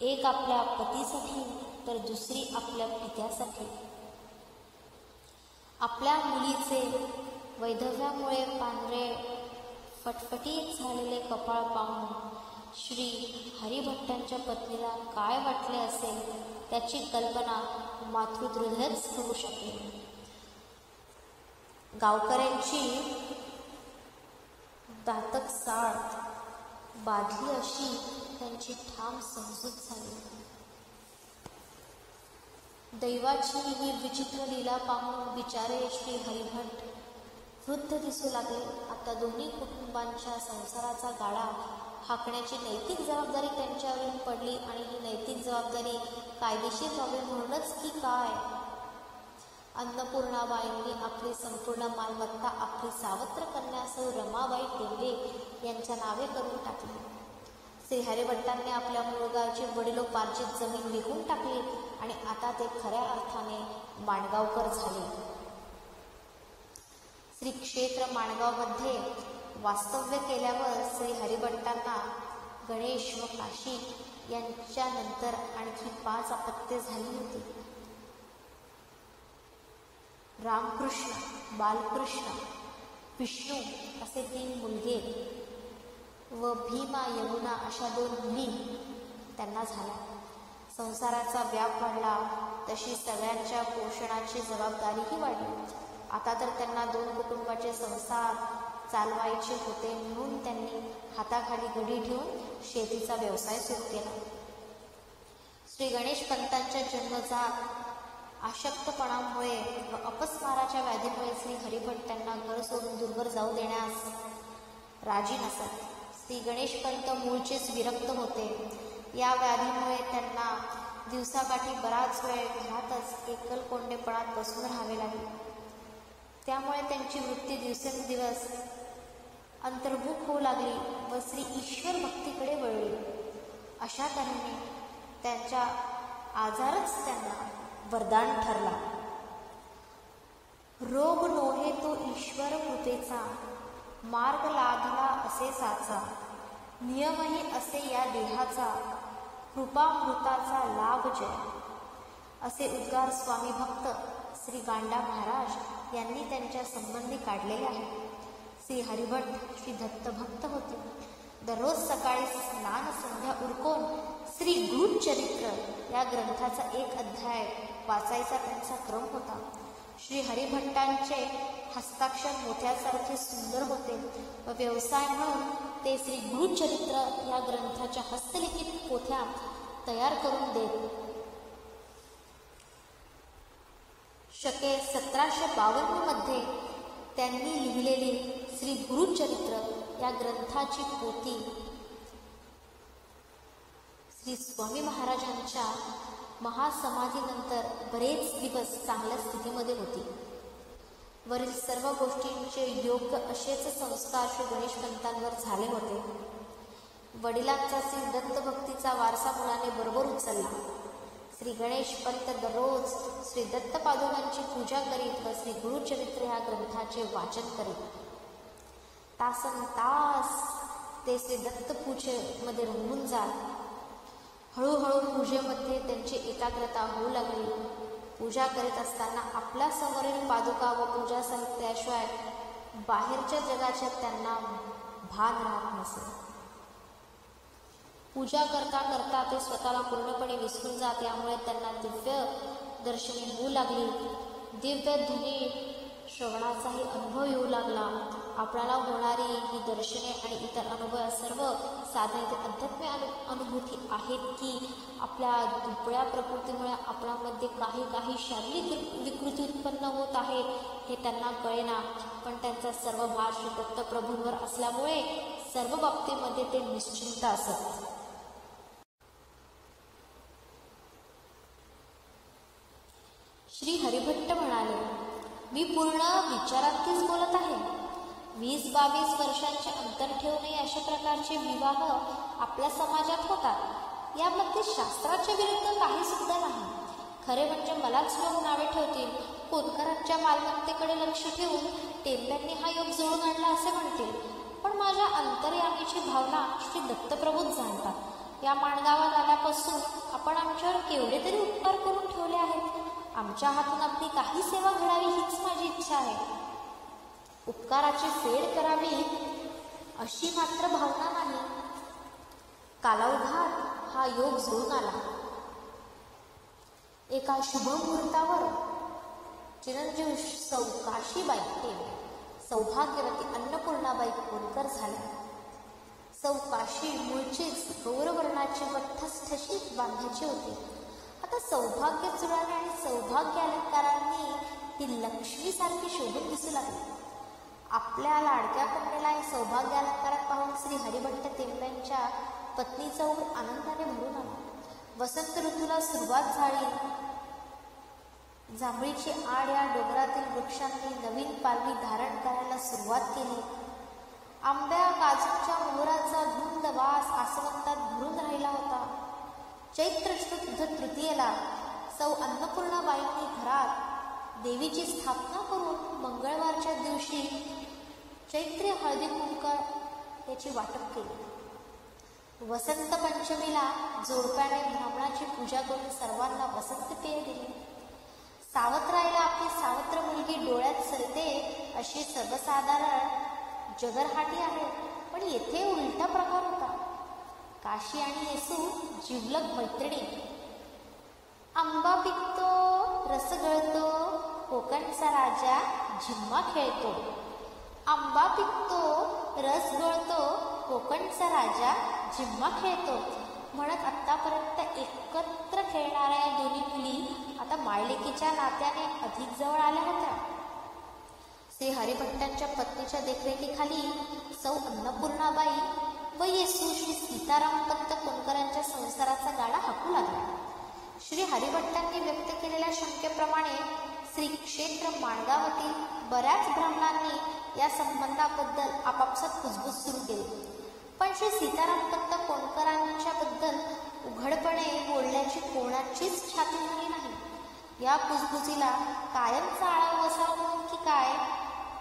एक आपल्या पतीसाठी तर दुसरी आपल्या पित्यासाठी. आपल्या मुलीचे वैधव्यामुळे पांढरे फटफटीत झालेले कपाळ पाहून श्री हरिभट्टांच्या पत्नीला काय वाटले असेल त्याची कल्पना मातृहृदयच करू शकेल. गावकऱ्यांची दातक साळ बाधली अशी त्यांची ठाम समजूत झाली. दैवाची ही विचित्र लीला पाहून बिचारे श्री हरिभट वृद्ध दिसू लागले. आता दोन्ही कुटुंबांच्या संसाराचा गाडा हाकण्याची नैतिक जबाबदारी त्यांच्यावरून पडली आणि ही नैतिक जबाबदारी कायदेशीर व्हावी म्हणूनच की काय अन्नपूर्णाबाईंनी आपली संपूर्ण मालमत्ता आपली सावत्र कन्यासह रमाबाई टेंबे यांच्या नावे करून टाकली. श्री हरिभट्टांनी आपल्या मूळ गावची वडिलोपार्जित जमीन विकून टाकली आणि आता ते खऱ्या अर्थाने माणगावकर झाले. श्री क्षेत्र माणगावमध्ये वास्तव्य केल्यावर श्री हरिभट्टांना गणेश व काशी यांच्यानंतर आणखी 5 अपत्ये झाली होती. रामकृष्ण, बालकृष्ण, विष्णू असे 3 मुलगे व भीमा, यमुना अशा 2 मुली त्यांना झाल्या. संसाराचा व्याप वाढला तशी सगळ्यांच्या पोषणाची जबाबदारीही वाढली. आता तर त्यांना 2 कुटुंबाचे संसार चालवायचे होते, म्हणून त्यांनी हाताखाली गडी ठेवून शेतीचा व्यवसाय सुरू केला. श्री गणेश पंतांच्या जन्मजात अशक्तपणामुळे व अपस्माराच्या व्याधीमुळे श्री हरिभट त्यांना घर सोडून दूरवर जाऊ देण्यास राजी नसत. श्री गणेश पंत मूळचेच विरक्त होते. या व्याधीमुळे त्यांना दिवसाकाठी बराच वेळ घरातच एकलकोंडेपणात बसून राहावे लागले. त्यामुळे त्यांची वृत्ती दिवसेंदिवस अंतर्मुख होऊ लागली व श्री ईश्वर भक्तीकडे वळली. अशा तऱ्हेने त्यांच्या आजारच त्यांना वरदान ठरला. रोग नोहे तो ईश्वर कृपेचा, मार्ग लाभला असे साचा, नियमही असे या देहाचा, कृपामृताचा लाभ जय, असे उद्गार स्वामी भक्त श्री गांडा महाराज यांनी त्यांच्या संबंधी काढलेले आहेत. श्री हरिभट श्री दत्तभक्त होते. दररोज सकाळी स्नान संध्या उरकून श्री गुरुचरित्र या ग्रंथाचा 1 अध्याय वाचायचा त्यांचा क्रम होता. श्री हरिभट्टांचे हस्ताक्षर मोत्यासारखे सुंदर होते व व्यवसाय म्हणून ते श्री गुरुचरित्र या ग्रंथाच्या हस्तलिखित पोथ्या तयार करून देत. शके 1752 मध्ये त्यांनी लिहिलेली श्री गुरुचरित्र या ग्रंथाची पोथी श्री स्वामी महाराजांच्या महासमाधीनंतर बरेच दिवस चांगल्या स्थितीमध्ये होती. वरील सर्व गोष्टींचे योग्य असेच संस्कार श्री गणेश पंतांवर झाले होते. वडिलांचा श्री दत्तभक्तीचा वारसा मुलाने बरोबर उचलला. श्री गणेश पंत दररोज श्री दत्त पादुकांची पूजा करीत व श्री गुरुचरित्र या ग्रंथाचे वाचन करीत. तासन तास ते श्री दत्त पूजेमध्ये रंगून जात. हळूहळू पूजेमध्ये त्यांची एकाग्रता होऊ लागली. पूजा करीत असताना आपल्या समोरील पादुका व पूजा साहित्याशिवाय बाहेरच्या जगाच्या त्यांना भान राहत नसे. पूजा करता करता ते स्वतःला पूर्णपणे विसरून जात. यामुळे त्यांना दिव्य दर्शने होऊ लागली. दिव्य ध्वनी श्रवणाचाही अनुभव येऊ लागला. आपल्याला होणारी ही दर्शने आणि इतर अनुभव सर्व साधारण अध्यात्मिक अनुभूती आहेत की आपल्या दुबळ्या प्रकृतीमुळे आपल्यामध्ये काही शारीरिक विकृती उत्पन्न होत आहे हे त्यांना कळेना. पण त्यांचा सर्व भार श्री दत्तप्रभूंवर असल्यामुळे सर्व बाबतीमध्ये ते निश्चिंत असत. श्री हरिभट्ट म्हणाले, मी पूर्ण विचारांतीच बोलत आहे. 20-22 वर्षांचे अंतर ठेवूनही अशा प्रकारचे विवाह आपल्या समाजात होतात. यामध्ये शास्त्राच्या विरुद्ध काही सुद्धा नाही. खरे म्हणजे मलाच लोक नावे ठेवतील. कोतकरांच्या मालमत्तेकडे लक्ष ठेवून टेंब्यांनी हा योग जुळून आणला असे म्हणतील. पण माझ्या अंतर्यामीची भावना श्री दत्तप्रभूच जाणतात. या माणगावात आल्यापासून आपण आमच्यावर केवढे तरी उपकार करून ठेवले आहेत. आमच्या हातून आपली काही सेवा घडावी हीच माझी इच्छा आहे. उपकाराची फेड करावी अशी मात्र भावना नाही. कालावधात हा योग जुळून आला. एका शुभ मुहूर्तावर चिरंजीव सौ काशीबाई टेंबे सौभाग्यवती अन्नपूर्णाबाई कोलकर झाल्या. सौ काशी मूळचीच गौरवर्णाची व ठसठशीत बांधायची होती. आता सौभाग्य जुळाले आणि सौभाग्य अलंकारांनी ती लक्ष्मीसारखी शोभून दिसू लागली. आपल्या लाडक्या कन्येला सौभाग्य अलंकारात पाहून श्री हरिभट्ट टेंब्यांच्या पत्नीचा ऊर आनंदाने भरून आला. वसंत ऋतूला सुरुवात झाली जांभळीची आड या डोंगरातील वृक्षांनी नवीन पालवी धारण करायला सुरुवात केली. आंब्या काजूच्या मोहराचा धुंद वास आसमंतात भरून राहिला होता. चैत्र शुद्ध तृतीयेला सौ अन्नपूर्णाबाईंनी घरात देवीची स्थापना करून मंगळवारच्या दिवशी चैत्री हळदी कुंकू याची वाटप केली. वसंत पंचमीला जोडप्याने ब्राह्मणाची पूजा करून सर्वांना वसंत पेय दिली. सावत्राईला आपली सावत्र मुलगी डोळ्यात सरते अशी सर्वसाधारण जगरहाटी आहे, पण येथे उलटा प्रकार होता. काशी आणि येसू जिवलग मैत्रिणी. आंबा पिकतो, रस गळतो, कोकणचा राजा झिम्मा खेळतो. आंबा पिकतो, रस गळतो, कोकणचा राजा झिम्मा खेळतो म्हणत आतापर्यंत एकत्र खेळणाऱ्या या दोन्ही मुली आता मायलेकीच्या नात्याने अधिक जवळ आल्या होत्या. श्री हरिभट्टांच्या पत्नीच्या देखरेखीखाली सौ अन्नपूर्णाबाई व येसू श्री सीतारामपंत कोणकरांच्या संसाराचा गाडा हाकू लागला. श्री हरिभट्टांनी व्यक्त केलेल्या शंकेप्रमाणे श्री क्षेत्र माणगावातील बऱ्याच ब्राह्मणांनी या संबंधाबद्दल आपापसात कुजबूज सुरू केली, पण श्री सीतारामपंत कोणकरांच्या बद्दल उघडपणे बोलण्याची कोणाचीच छाती झाली नाही. या कुजबुजीला कायमचा आळा बसावा म्हणून की काय,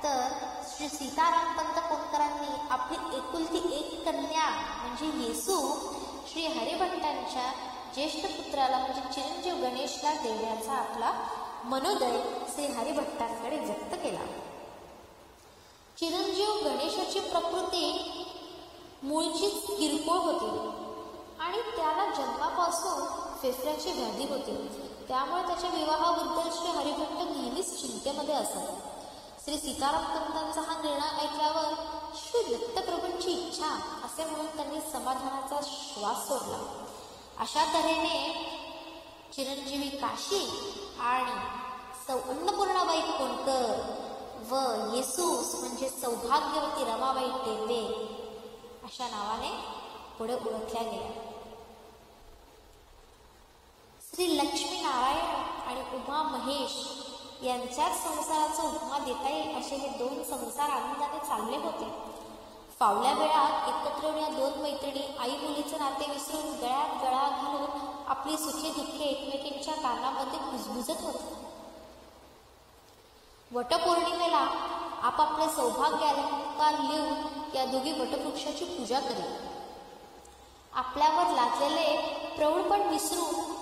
तर श्री सीतारामपंत कोणकरांनी आपली एकुलती एक कन्या म्हणजे येसू श्री हरिभट्टांच्या ज्येष्ठ पुत्राला म्हणजे चिरंजीव गणेशला देण्याचा आपला मनोदय श्री हरिभट्टांकडे व्यक्त केला. चिरंजीव गणेशाची प्रकृती मूळचीच किरकोळ होती आणि त्याला जन्मापासून फेफड्याची व्याधी होती. त्यामुळे त्याच्या विवाहाबद्दल श्री हरिभट्ट नेहमीच चिंतेमध्ये असत. श्री सीतारामपंतांचा हा निर्णय ऐकल्यावर श्री दत्तप्रभूंची इच्छा असे म्हणून त्यांनी समाधानाचा श्वास सोडला. अशा तऱ्हेने चिरंजीवी काशी आणि सौ अन्नपूर्णाबाई कोणकर व येसूस म्हणजे सौभाग्यवती रमाबाई टेंबे अशा नावाने पुढे ओळखल्या गेल्या. श्री लक्ष्मी नारायण आणि उमा महेश यांच्याच संसाराचा उपमा देता येईल असे हे दोन संसार आनंदाने चालले होते. फावल्या वेळात एकत्र येऊन या दोन मैत्रिणी आई मुलीचे नाते विसरून गळ्यात गळा घालून आपली सुखे दुःखे एकमेकींच्या कानामध्ये कुजबुजत होते. वटपौर्णिमेला आपापले सौभाग्य अलंकार लिहून या दोघी वटवृक्षाची पूजा करी. आपल्यावर लादलेले प्रौढपण विसरून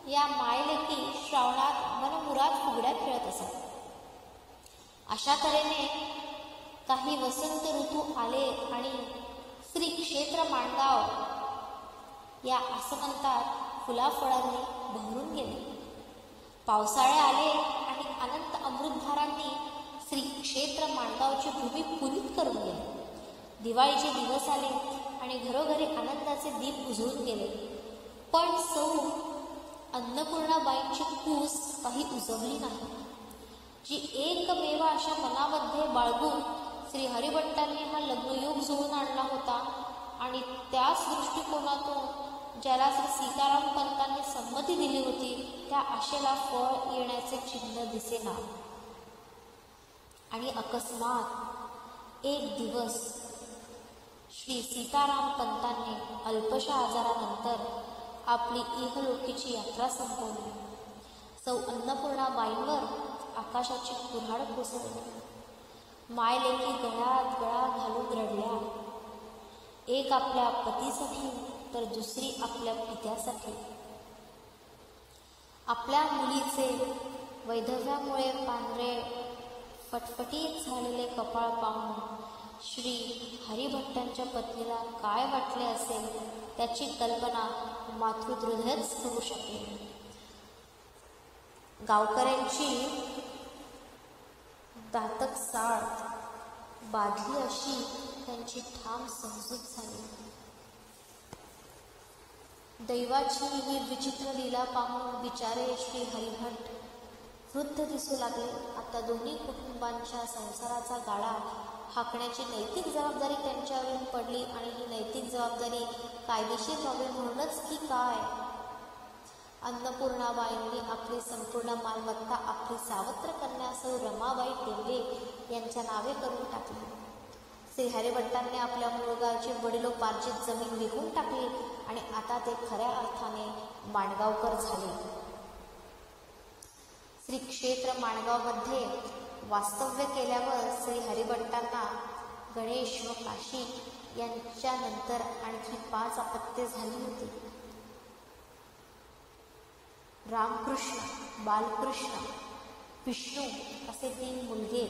या मायलेकी श्रावणात मनमुराद फुगड्या खेळत असत. अशा तऱ्हेने काही वसंत ऋतू आले आणि श्री क्षेत्र माणगाव या आसमंतात फुलाफळांनी बहरून गेले. पावसाळे आले आणि अनंत अमृतधारांनी श्री क्षेत्र माणगावची भूमी पुनीत करून गेली. दिवाळीचे दिवस आले आणि घरोघरी आनंदाचे दीप उजळून गेले, पण सौ अन्नपूर्णाबाईंची कूस काही उजवली नाही. जी एकमेव अशा मनामध्ये बाळगून श्री हरिभट्टांनी हा लग्नयोग जुळून आणला होता आणि त्याच दृष्टिकोनातून ज्याला श्री सीतारामपंतांनी संमती दिली होती त्या आशेला फळ येण्याचे चिन्ह दिसेना. आणि अकस्मात एक दिवस श्री सीतारामपंतांनी अल्पशा आजारानंतर आपली इहलोकीची यात्रा संपवली. सौ अन्नपूर्णाबाईंवर आकाशाची कुऱ्हाड कोसळली. मायलेकी गळ्यात गळा घालून रडल्या. एक आपल्या पतीसाठी तर दुसरी आपल्या पित्यासाठी. आपल्या मुलीचे वैधव्यामुळे पांढरे फटफटीत झालेले कपाळ पाहून श्री हरिभट्टांच्या पत्नीला काय वाटले असेल त्याची कल्पना मातृहृदयच करू शकेल. गावकऱ्यांची दातक साळ बाधली अशी त्यांची ठाम समजूत झाली. दैवाची ही विचित्र लीला पाहून बिचारे श्री हरिभट वृद्ध दिसू लागले. आता दोन्ही कुटुंबांच्या संसाराचा गाडा हाकण्याची नैतिक जबाबदारी त्यांच्यावरून पडली आणि ही नैतिक जबाबदारी कायदेशीर व्हावी म्हणूनच की काय. अन्नपूर्णाबाईंनी आपली संपूर्ण मालमत्ता आपली सावत्र कन्यासह रमाबाई टेंबे यांच्या नावे करून टाकली. श्री हरिभट्टांनी आपल्या मूळ गावची वडिलोपार्जित जमीन विकून टाकली आणि आता ते खऱ्या अर्थाने माणगावकर झाले. श्री क्षेत्र माणगावमध्ये वास्तव्य केल्यावर श्री हरिभट्टांना गणेश व काशी यांच्यानंतर आणखी 5 अपत्ये झाली होती. रामकृष्ण, बालकृष्ण, विष्णू असे 3 मुलगे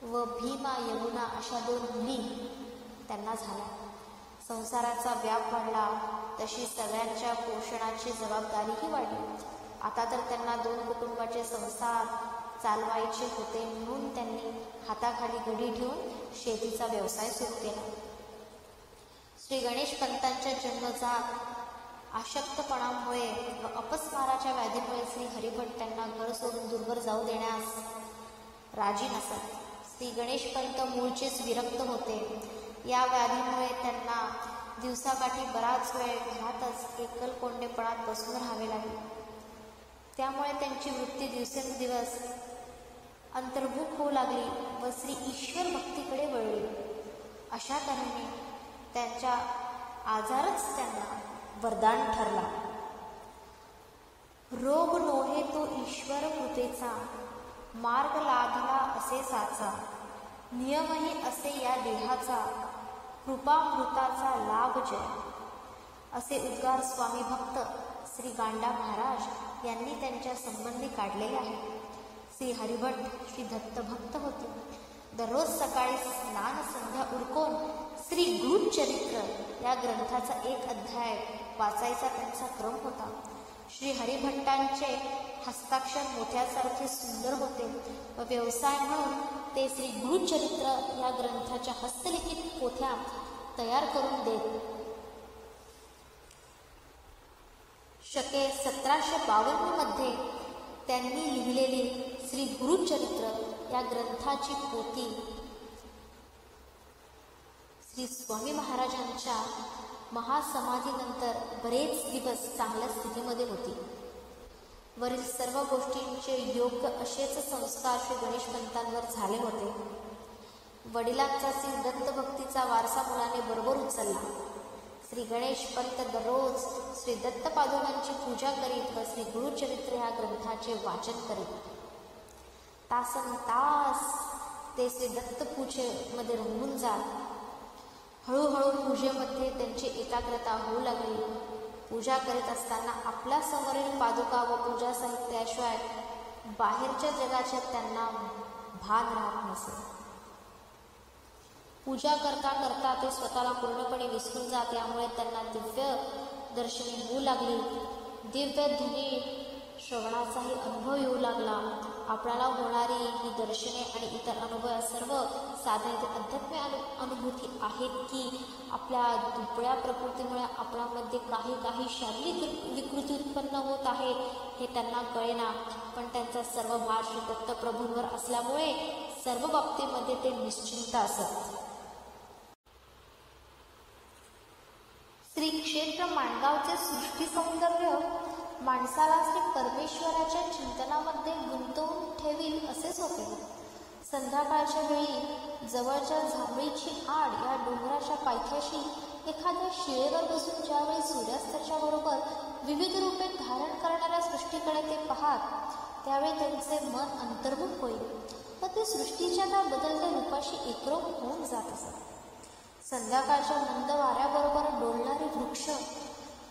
व भीमा, यमुना अशा 2 मुली त्यांना झाल्या. संसाराचा व्याप वाढला तशी सगळ्यांच्या पोषणाची जबाबदारीही वाढली. आता तर त्यांना 2 कुटुंबाचे संसार चालवायचे होते, म्हणून त्यांनी हाताखाली गडी ठेवून शेतीचा व्यवसाय सुरू केला. श्री गणेश पंतांच्या जन्मजात अशक्तपणामुळे व अपस्माराच्या व्याधीमुळे श्री हरिभट त्यांना घर सोडून दूरवर जाऊ देण्यास राजी नसत. श्री गणेश पंत मूळचेच विरक्त होते. या व्याधीमुळे त्यांना दिवसाकाठी बराच वेळ घरातच एकलकोंडेपणात बसून राहावे लागले. त्यामुळे त्यांची वृत्ती दिवसेंदिवस अंतर्मुख होऊ लागली व श्री ईश्वर भक्तीकडे वळली. अशा तऱ्हेने त्यांच्या आजारच त्यांना वरदान ठरला. रोग नोहे तो ईश्वर कृपेचा, मार्ग लाभला असे साचा, नियमही असे या देहाचा, कृपामृताचा लाभ जय, असे उद्गार स्वामी भक्त श्री गांडा महाराज यांनी त्यांच्या संबंधी काढलेले आहेत. श्री हरिभट श्री दत्तभक्त होते. दररोज सकाळी स्नान संध्या उरकून श्री गुरुचरित्र या ग्रंथाचा 1 अध्याय वाचायचा त्यांचा क्रम होता. श्री हरिभट्टांचे हस्ताक्षर मोत्यासारखे सुंदर होते व व्यवसाय म्हणून ते श्री गुरुचरित्र या ग्रंथाच्या हस्तलिखित पोथ्या तयार करून देत. शके 1752 मध्ये त्यांनी लिहिलेली श्री गुरुचरित्र या ग्रंथाची पोथी श्री स्वामी महाराजांच्या महासमाधीनंतर बरेच दिवस चांगल्या स्थितीमध्ये होती. वरील सर्व गोष्टींचे योग्य असेच संस्कार श्री गणेश पंतांवर झाले होते. वडिलांचा श्री दत्तभक्तीचा वारसा मुलाने बरोबर उचलला. श्री गणेश पंत दररोज श्री दत्तपादुकांची पूजा करीत व श्री गुरुचरित्र ह्या ग्रंथाचे वाचन करीत. तासनतास ते श्री दत्तपूजेमध्ये रंगून जात. हळूहळू पूजेमध्ये त्यांची एकाग्रता होऊ लागली. पूजा करीत असताना आपल्या समोरील पादुका व पूजा साहित्याशिवाय बाहेरच्या जगाच्या त्यांना भान राहत नसे. पूजा करता करता ते स्वतःला पूर्णपणे विसरून जात. यामुळे त्यांना दिव्य दर्शने होऊ लागली. दिव्य ध्वनी श्रवणाचाही अनुभव येऊ लागला. आपल्याला होणारी ही दर्शने आणि इतर अनुभव सर्व साधने अध्यात्मिक अनुभूती आहेत की आपल्या दुबळ्या प्रकृतीमुळे आपल्यामध्ये काही शारीरिक विकृती उत्पन्न होत आहे हे त्यांना कळेना. पण त्यांचा सर्व भार श्री दत्तप्रभूंवर असल्यामुळे सर्व बाबतीमध्ये ते निश्चिंत असत. श्री क्षेत्र माणगावचे सृष्टी सौंदर्य माणसाला श्री परमेश्वराच्या चिंतनामध्ये गुंतवून ठेवील असेच होते. संध्याकाळच्या वेळी जवळच्या जांभळीची आड या डोंगराच्या पायथ्याशी एखाद्या शिळेवर बसून ज्यावेळी सूर्यास्ताच्या बरोबर विविध रूपे धारण करणाऱ्या सृष्टीकडे ते पाहत, त्यावेळी त्यांचे मन अंतर्मुख होईल व ते सृष्टीच्या त्या बदलत्या रूपाशी एकरूप होऊन जात असत. संध्याकाळच्या मंद वाऱ्याबरोबर डोलणारे वृक्ष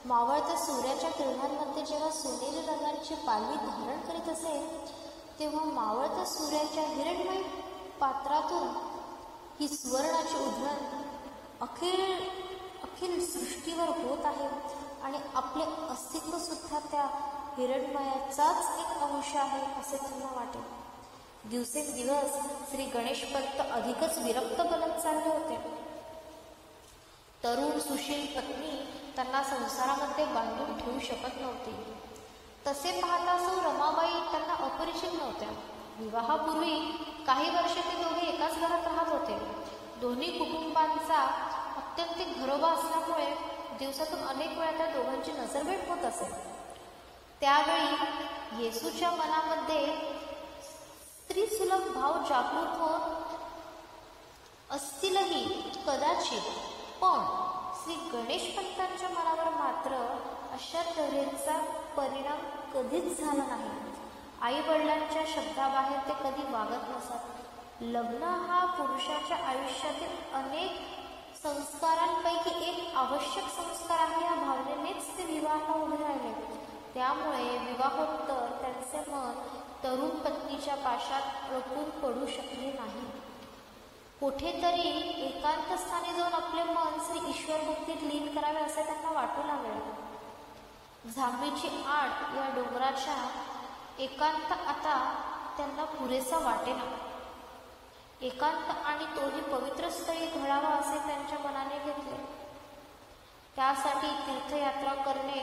मावळत्या सूर्याच्या किरणांमध्ये जेव्हा सोनेरी रंगाची पालवी धारण करीत असेल, तेव्हा मावळत्या सूर्याच्या हिरण्मय पात्रातून ही सुवर्णाची उधळण अखिल सृष्टीवर होत आहे आणि आपले अस्तित्व सुद्धा त्या हिरण्मयाचाच एक अंश आहे असे त्यांना वाटे. दिवसेंदिवस श्री गणेश पंत अधिकच विरक्त बनत चालले होते. तरुण सुशील पत्नी त्यांना संसारामध्ये बांधून ठेवू शकत नव्हती. तसे पाहता सौ रमाबाई त्यांना अपरिचित नव्हत्या. विवाहापूर्वी काही वर्षे ते दोघे एकाच घरात राहत होते. दोन्ही कुटुंबांचा अत्यंत घरोबा असल्यामुळे दिवसातून अनेक वेळा त्या दोघांची नजरभेट होत असे. त्यावेळी येशूच्या मनामध्ये स्त्रीसुलभ भाव जागृत होत असतीलही कदाचित, पण श्री गणेशपंतांच्या मनावर मात्र अशा तऱ्हेचा परिणाम कधीच झाला नाही. आई वडिलांच्या शब्दाबाहेर ते कधी वागत नसत. लग्न हा पुरुषाच्या आयुष्यातील अनेक संस्कारांपैकी एक आवश्यक संस्कार आहे. या भावनेनेच ते विवाहाला उभे राहिले. त्यामुळे विवाहोत्तर त्यांचे मन तरुण पत्नीच्या पाशात अडकून पडू शकले नाही. कुठेतरी एकांत स्थानी जाऊन आपले मन श्री ईश्वर भक्तीत लीन करावे असे त्यांना वाटू लागले. जांभीची आड या डोंगराच्या एकांत आता त्यांना पुरेसा वाटेना. एकांत आणि तोही पवित्र स्थळी घडावा असे त्यांच्या मनाने घेतले. त्यासाठी तीर्थयात्रा करणे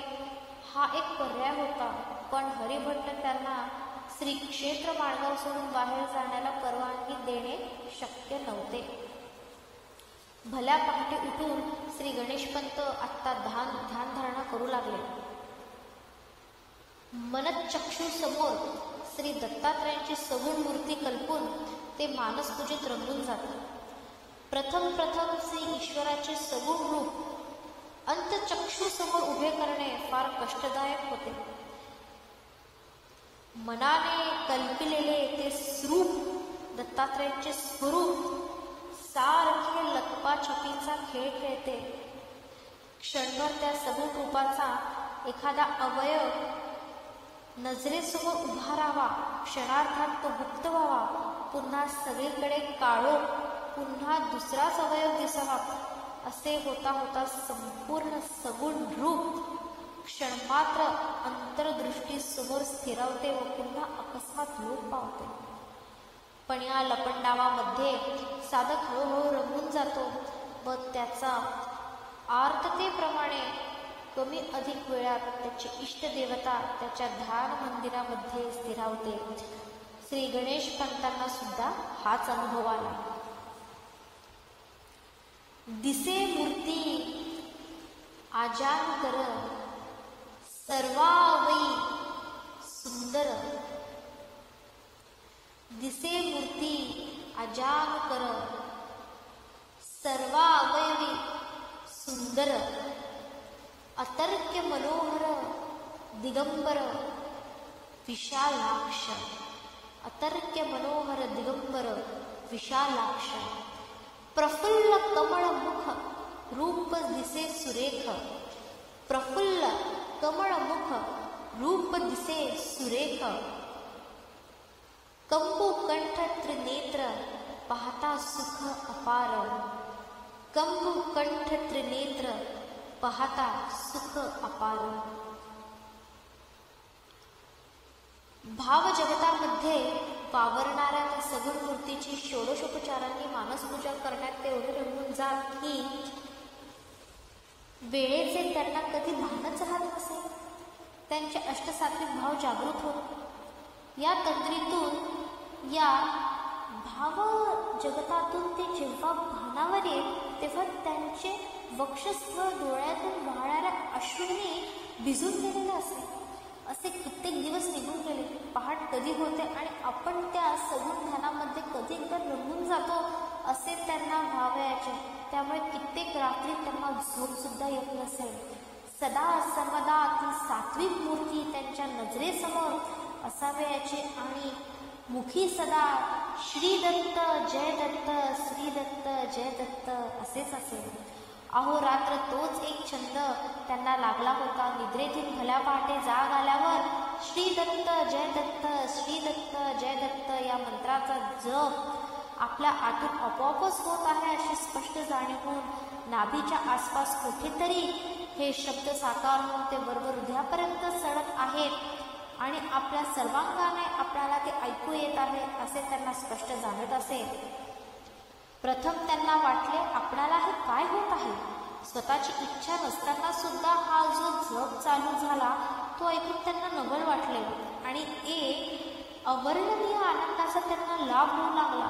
हा एक पर्याय होता. पण हरिभट्ट त्यांना श्री क्षेत्र मार्गावर सोडून बाहेर जाण्याला परवानगी देणे शक्य नव्हते. भल्या पहाटे उठून श्री गणेशपंत आत्ता ध्यानधारणा करू लागले. मनचक्षू समोर श्री दत्तात्रयांची सगुण मूर्ती कल्पून ते मानसपूजेत रंगून जाते. प्रथम श्री ईश्वराचे सगुण रूप अंतचक्षू समोर उभे करणे फार कष्टदायक होते. मनाने कल्पिलेले ते स्वरूप दत्तात्रयांचे स्वरूप सारखे लकपाछपीचा खेळ खेळते. क्षणभर त्या सगुण रूपाचा एखादा अवयव नजरेसमोर उभा राहावा, क्षणार्धात तो गुप्त व्हावा, पुन्हा सगळीकडे काळो, पुन्हा दुसराच अवयव दिसावा, असे होता होता संपूर्ण सगुण रूप क्षणमात्र अंतर्दृष्टी समोर स्थिरावते व पुन्हा अकस्मात लोप पावते. पण या लपंडावामध्ये साधक हळूहळू रंगून जातो व त्याचा आर्ततेप्रमाणे कमी अधिक वेळात त्याची इष्टदेवता त्याच्या ध्यान मंदिरामध्ये स्थिरावते. श्री गणेश पंतांना सुद्धा हाच अनुभव आला. दिसे मूर्ती आजानकर सर्वावई सुंदर. दिसे मूर्ती आजानकर सर्वावयवी सुंदर. अतर्क्य मनोहर दिगंबर विशालाक्ष. अतर्क्य मनोहर दिगंबर विशालाक्ष. प्रफुल्ल कमळ मुख रूप दिसे सुरेख. प्रफुल्ल कमळ मुख रूप दिसे सुरेख. कंबू कंठ त्रिनेत्र पाहता सुख अपार. कंबू कंठ त्रिनेत्र पाहता सुख अपार. भाव जगतामध्ये वावरणाऱ्या त्या सगुण मूर्तीची षोडशोपचारांनी मानसपूजा करण्यात तेवढे रंगून जात की वेळेचे त्यांना कधी भानच राहत नसे. त्यांचे अष्टसात्विक भाव जागृत होत. या तंद्रीतून या भाव जगतातून ते जेव्हा भानावर येत तेव्हा त्यांचे वक्षस्थळ डोळ्यातून वाहणाऱ्या अश्रूंनी भिजून गेलेले असे. असे कित्येक दिवस निघून गेले. पहाट कधी होते आणि आपण त्या सगुण ध्यानामध्ये कधी एकदा रंगून जातो असे त्यांना व्हावयाचे. त्यामुळे कित्येक रात्री त्यांना झोप सुद्धा येत नसेल. सदा सर्वदा ती सात्विक मूर्ती त्यांच्या नजरेसमोर असावयाची आणि मुखी सदा श्री दत्त जय दत्त श्री दत्त जय दत्त असेच असेल. अहोरात्र तोच एक छंद त्यांना लागला होता. निद्रेतून भल्या पहाटे जाग आल्यावर श्री दत्त जय दत्त श्री दत्त जय दत्त या मंत्राचा जप आपल्या आतून आपोआपच होत आहे अशी स्पष्ट जाणीव होऊन नाभीच्या आसपास कुठेतरी हे शब्द साकार होऊन ते बरोबर हृदयापर्यंत चढत आहेत आणि आपल्या सर्वांगाने आपल्याला ते ऐकू येत आहे असे त्यांना स्पष्ट जाणत असे. प्रथम त्यांना वाटले आपल्याला हे काय होत आहे. स्वतःची इच्छा नसताना सुद्धा हा जो जप चालू झाला तो ऐकून त्यांना नवल वाटले आणि एक अवर्णनीय आनंदाचा त्यांना लाभ होऊ लागला.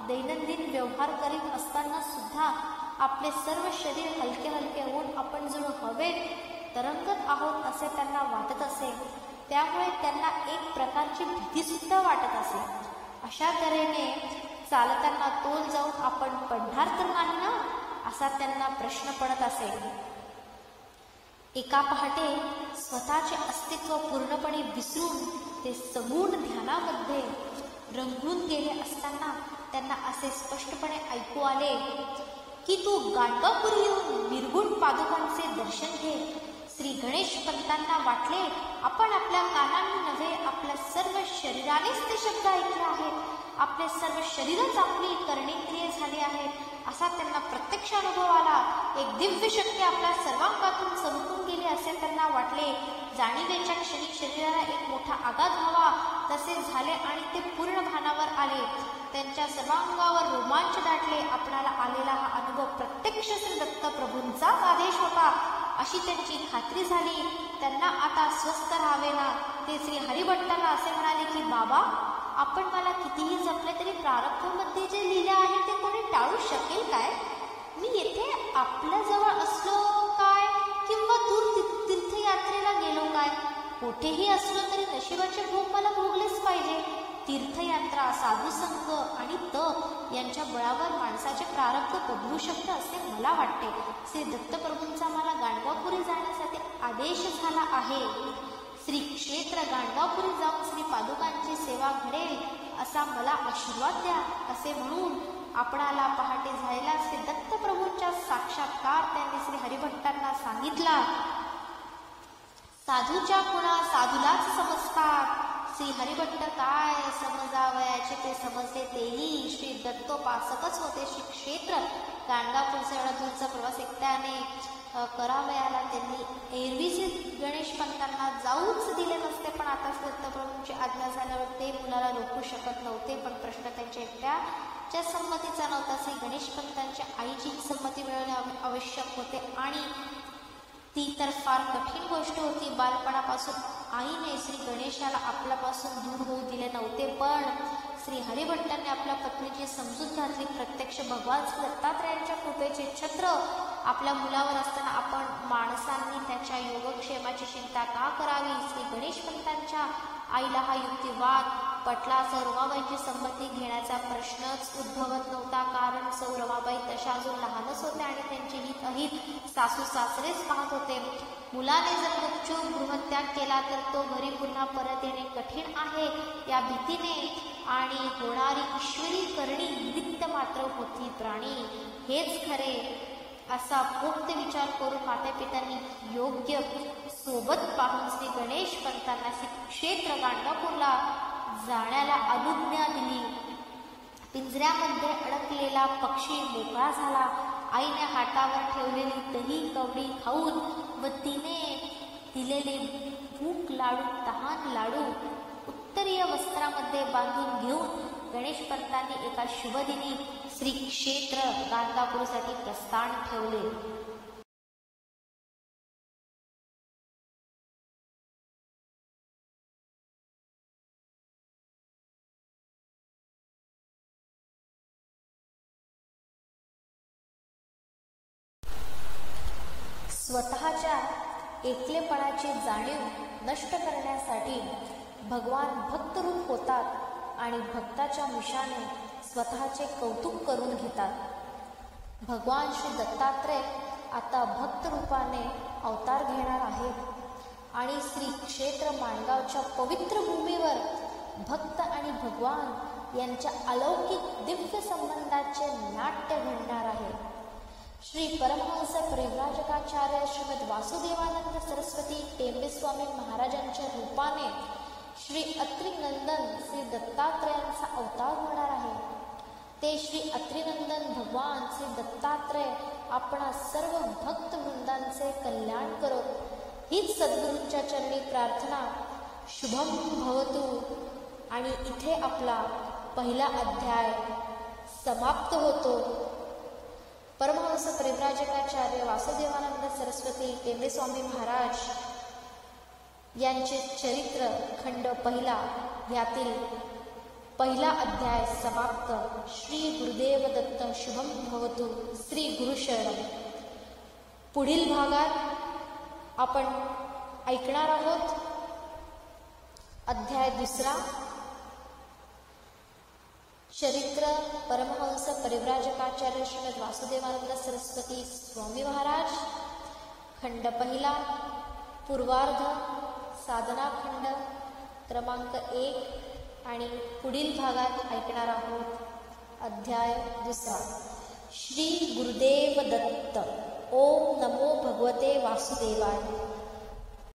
दैनंदिन व्यवहार करीत असताना सुद्धा आपले सर्व शरीर हलके हलके होऊन आपण जणू हवेत तरंगत आहोत असे त्यांना वाटत असे. त्यामुळे त्यांना एक प्रकारची भीतीसुद्धा वाटत असे. अशा तऱ्हेने चालताना तोल जाऊन आपण पडणार तर नाही ना, असा त्यांना प्रश्न पडत असे. एका पहाटे स्वतःचे अस्तित्व पूर्णपणे विसरून ते सगुण ध्यानामध्ये रंगून गेले असताना त्यांना असे स्पष्टपणे ऐकू आले की तू गाणगापुरी येऊन निर्गुण पादुकांचे दर्शन घे. श्री गणेश पंतांना वाटले आपण आपल्या कानांनी नव्हे आपल्या सर्व शरीरानेच ते शब्द ऐकले आहेत. आपले सर्व शरीरच आपली कर्णेंद्रिय झाले आहे असा त्यांना प्रत्यक्ष अनुभव आला. एक दिव्य शक्ती आपल्या सर्वांगातून चमकून गेली असे त्यांना वाटले. जाणीवेच्या क्षणी शरीराला एक मोठा आघात व्हावा तसे झाले आणि ते पूर्ण भानावर आले. त्यांच्या सर्वांगावर रोमांच दाटले. आपणाला आलेला हा अनुभव प्रत्यक्ष श्री दत्तप्रभूंचाच आदेश होता अशी त्यांची खात्री झाली. त्यांना आता स्वस्थ राहावे ना. ते श्री हरिभट्टाला असे म्हणाले की बाबा, आपण मला कितीही जपले तरी प्रारब्धामध्ये जे लिहिले आहे ते कोणी टाळू शकेल काय? मी येथे आपल्याजवळ असलो काय किंवा दूर तीर्थयात्रेला गेलो काय? कोठेही असलो तरी नशिबाचे भोग मला भोगलेच पाहिजे. तीर्थयात्रा, साधुसंग आणि तप यांच्या बळावर माणसाचे प्रारब्ध बदलू शकते असे मला वाटते. श्री दत्तप्रभूंचा मला गाणगापुरी जाण्यासाठी आदेश झाला आहे. श्री क्षेत्र गाणगापुरी जाऊन श्री पादुकांची सेवा घडेल असा मला आशीर्वाद द्या असे म्हणून आपणाला पहाटे झालेला श्री दत्तप्रभूंच्या साक्षात्कार त्यांनी श्री हरिभट्टांना सांगितला. साधूच्या खुणा साधूलाच समजतात. श्री हरिभट्ट काय समजावयाचे ते समजले. तेही श्री दत्तोपासकच होते. श्री क्षेत्र गाणगापूरचा एवढा दूरचा प्रवास एकट्याने करावयाला त्यांनी एरवीचे गणेश पंतांना जाऊच दिले नसते. पण आता दत्तप्रभूंची आज्ञा झाल्यावर ते मुलाला रोखू शकत नव्हते. पण प्रश्न त्यांच्या एकट्याच्या संमतीचा नव्हता. श्री गणेश पंतांच्या आईची संमती मिळवणे आवश्यक होते आणि ती तर फार कठीण गोष्ट होती. बालपणापासून आईने श्री गणेशाला आपल्यापासून दूर होऊ दिले नव्हते. पण श्री हरिभट्टांनी आपल्या पत्नीची समजूत घातली. प्रत्यक्ष भगवान दत्तात्रयांच्या कृपेचे छत्र आपल्या मुलावर असताना आपण माणसांनी त्याच्या योगक्षेमाची चिंता का करावी? श्री गणेश पंतांच्या आईला हा युक्तिवाद पटला. सौरवाबाईंची संमती घेण्याचा प्रश्नच उद्भवत नव्हता. कारण सौरवाबाई तशा अजून लहानच होत्या आणि त्यांचे हित अहित सासू सासरेच पाहत होते. मुलाने जर गुपचूप गृहत्याग केला तर तो घरी पुन्हा परत येणे कठीण आहे या भीतीने आणि होणारी ईश्वरी करणी निमित्त मात्र होती प्राणी. हेच खरे असा पोक्त विचार करून मातापित्यांनी योग्य सोबत पाहून श्री गणेश पंतांना श्री क्षेत्र गाणगापूरला जाण्याला अनुज्ञा दिली. पिंजऱ्यामध्ये अडकलेला पक्षी मोकळा झाला. आईने हातावर ठेवलेली दही कवडी खाऊन व तिने दिलेले भूक लाडू तहान लाडू उत्तरीय वस्त्रामध्ये बांधून घेऊन गणेश पंतांनी एका शुभदिनी श्री क्षेत्र गाणगापूरसाठी प्रस्थान ठेवले. स्वतःच्या एकलेपणाची जाणीव नष्ट करण्यासाठी भगवान भक्तरूप होतात आणि भक्ताच्या मिशाने स्वतःचे कौतुक करून घेतात. भगवान श्री दत्तात्रय आता भक्त रूपाने अवतार घेणार आहेत आणि श्री क्षेत्र माणगावच्या पवित्र भूमीवर भक्त आणि भगवान यांच्या अलौकिक दिव्य संबंधाचे नाट्य घडणार आहे. श्री परमहंस परिव्राजकाचार्य श्रीमद वासुदेवानंद सरस्वती टेंबेस्वामी महाराजांच्या रूपाने श्री अत्रिनंदन श्री दत्तात्रयांचा अवतार होणार आहे. ते श्री अत्रिनंदन भगवान श्री दत्तात्रय आपणा सर्व भक्त वृंदांचे कल्याण करोत. हीच सद्गुरूंच्या चरणी प्रार्थना. शुभम भवतु. आणि इथे आपला पहिला अध्याय समाप्त होतो. परमहंस परिव्राजकाचार्य वासुदेवानंद सरस्वती टेंबेस्वामी महाराज यांचे चरित्र खंड पहिला यातील पहिला अध्याय समाप्त. श्री गुरुदेव दत्त. शुभम भवतु. श्री गुरुशरणम. पुढील भागात आपण ऐकणार आहोत अध्याय 2. चरित्र परमहंस परिव्राजकाचार्य श्रीमद वासुदेवानंद सरस्वती स्वामी महाराज. खंड 1. पूर्वार्ध. साधना खंड क्रमांक 1 आणि पुढील भागात ऐकणार आहोत. अध्याय 2. श्री गुरुदेव दत्त. ओम नमो भगवते वासुदेवाय.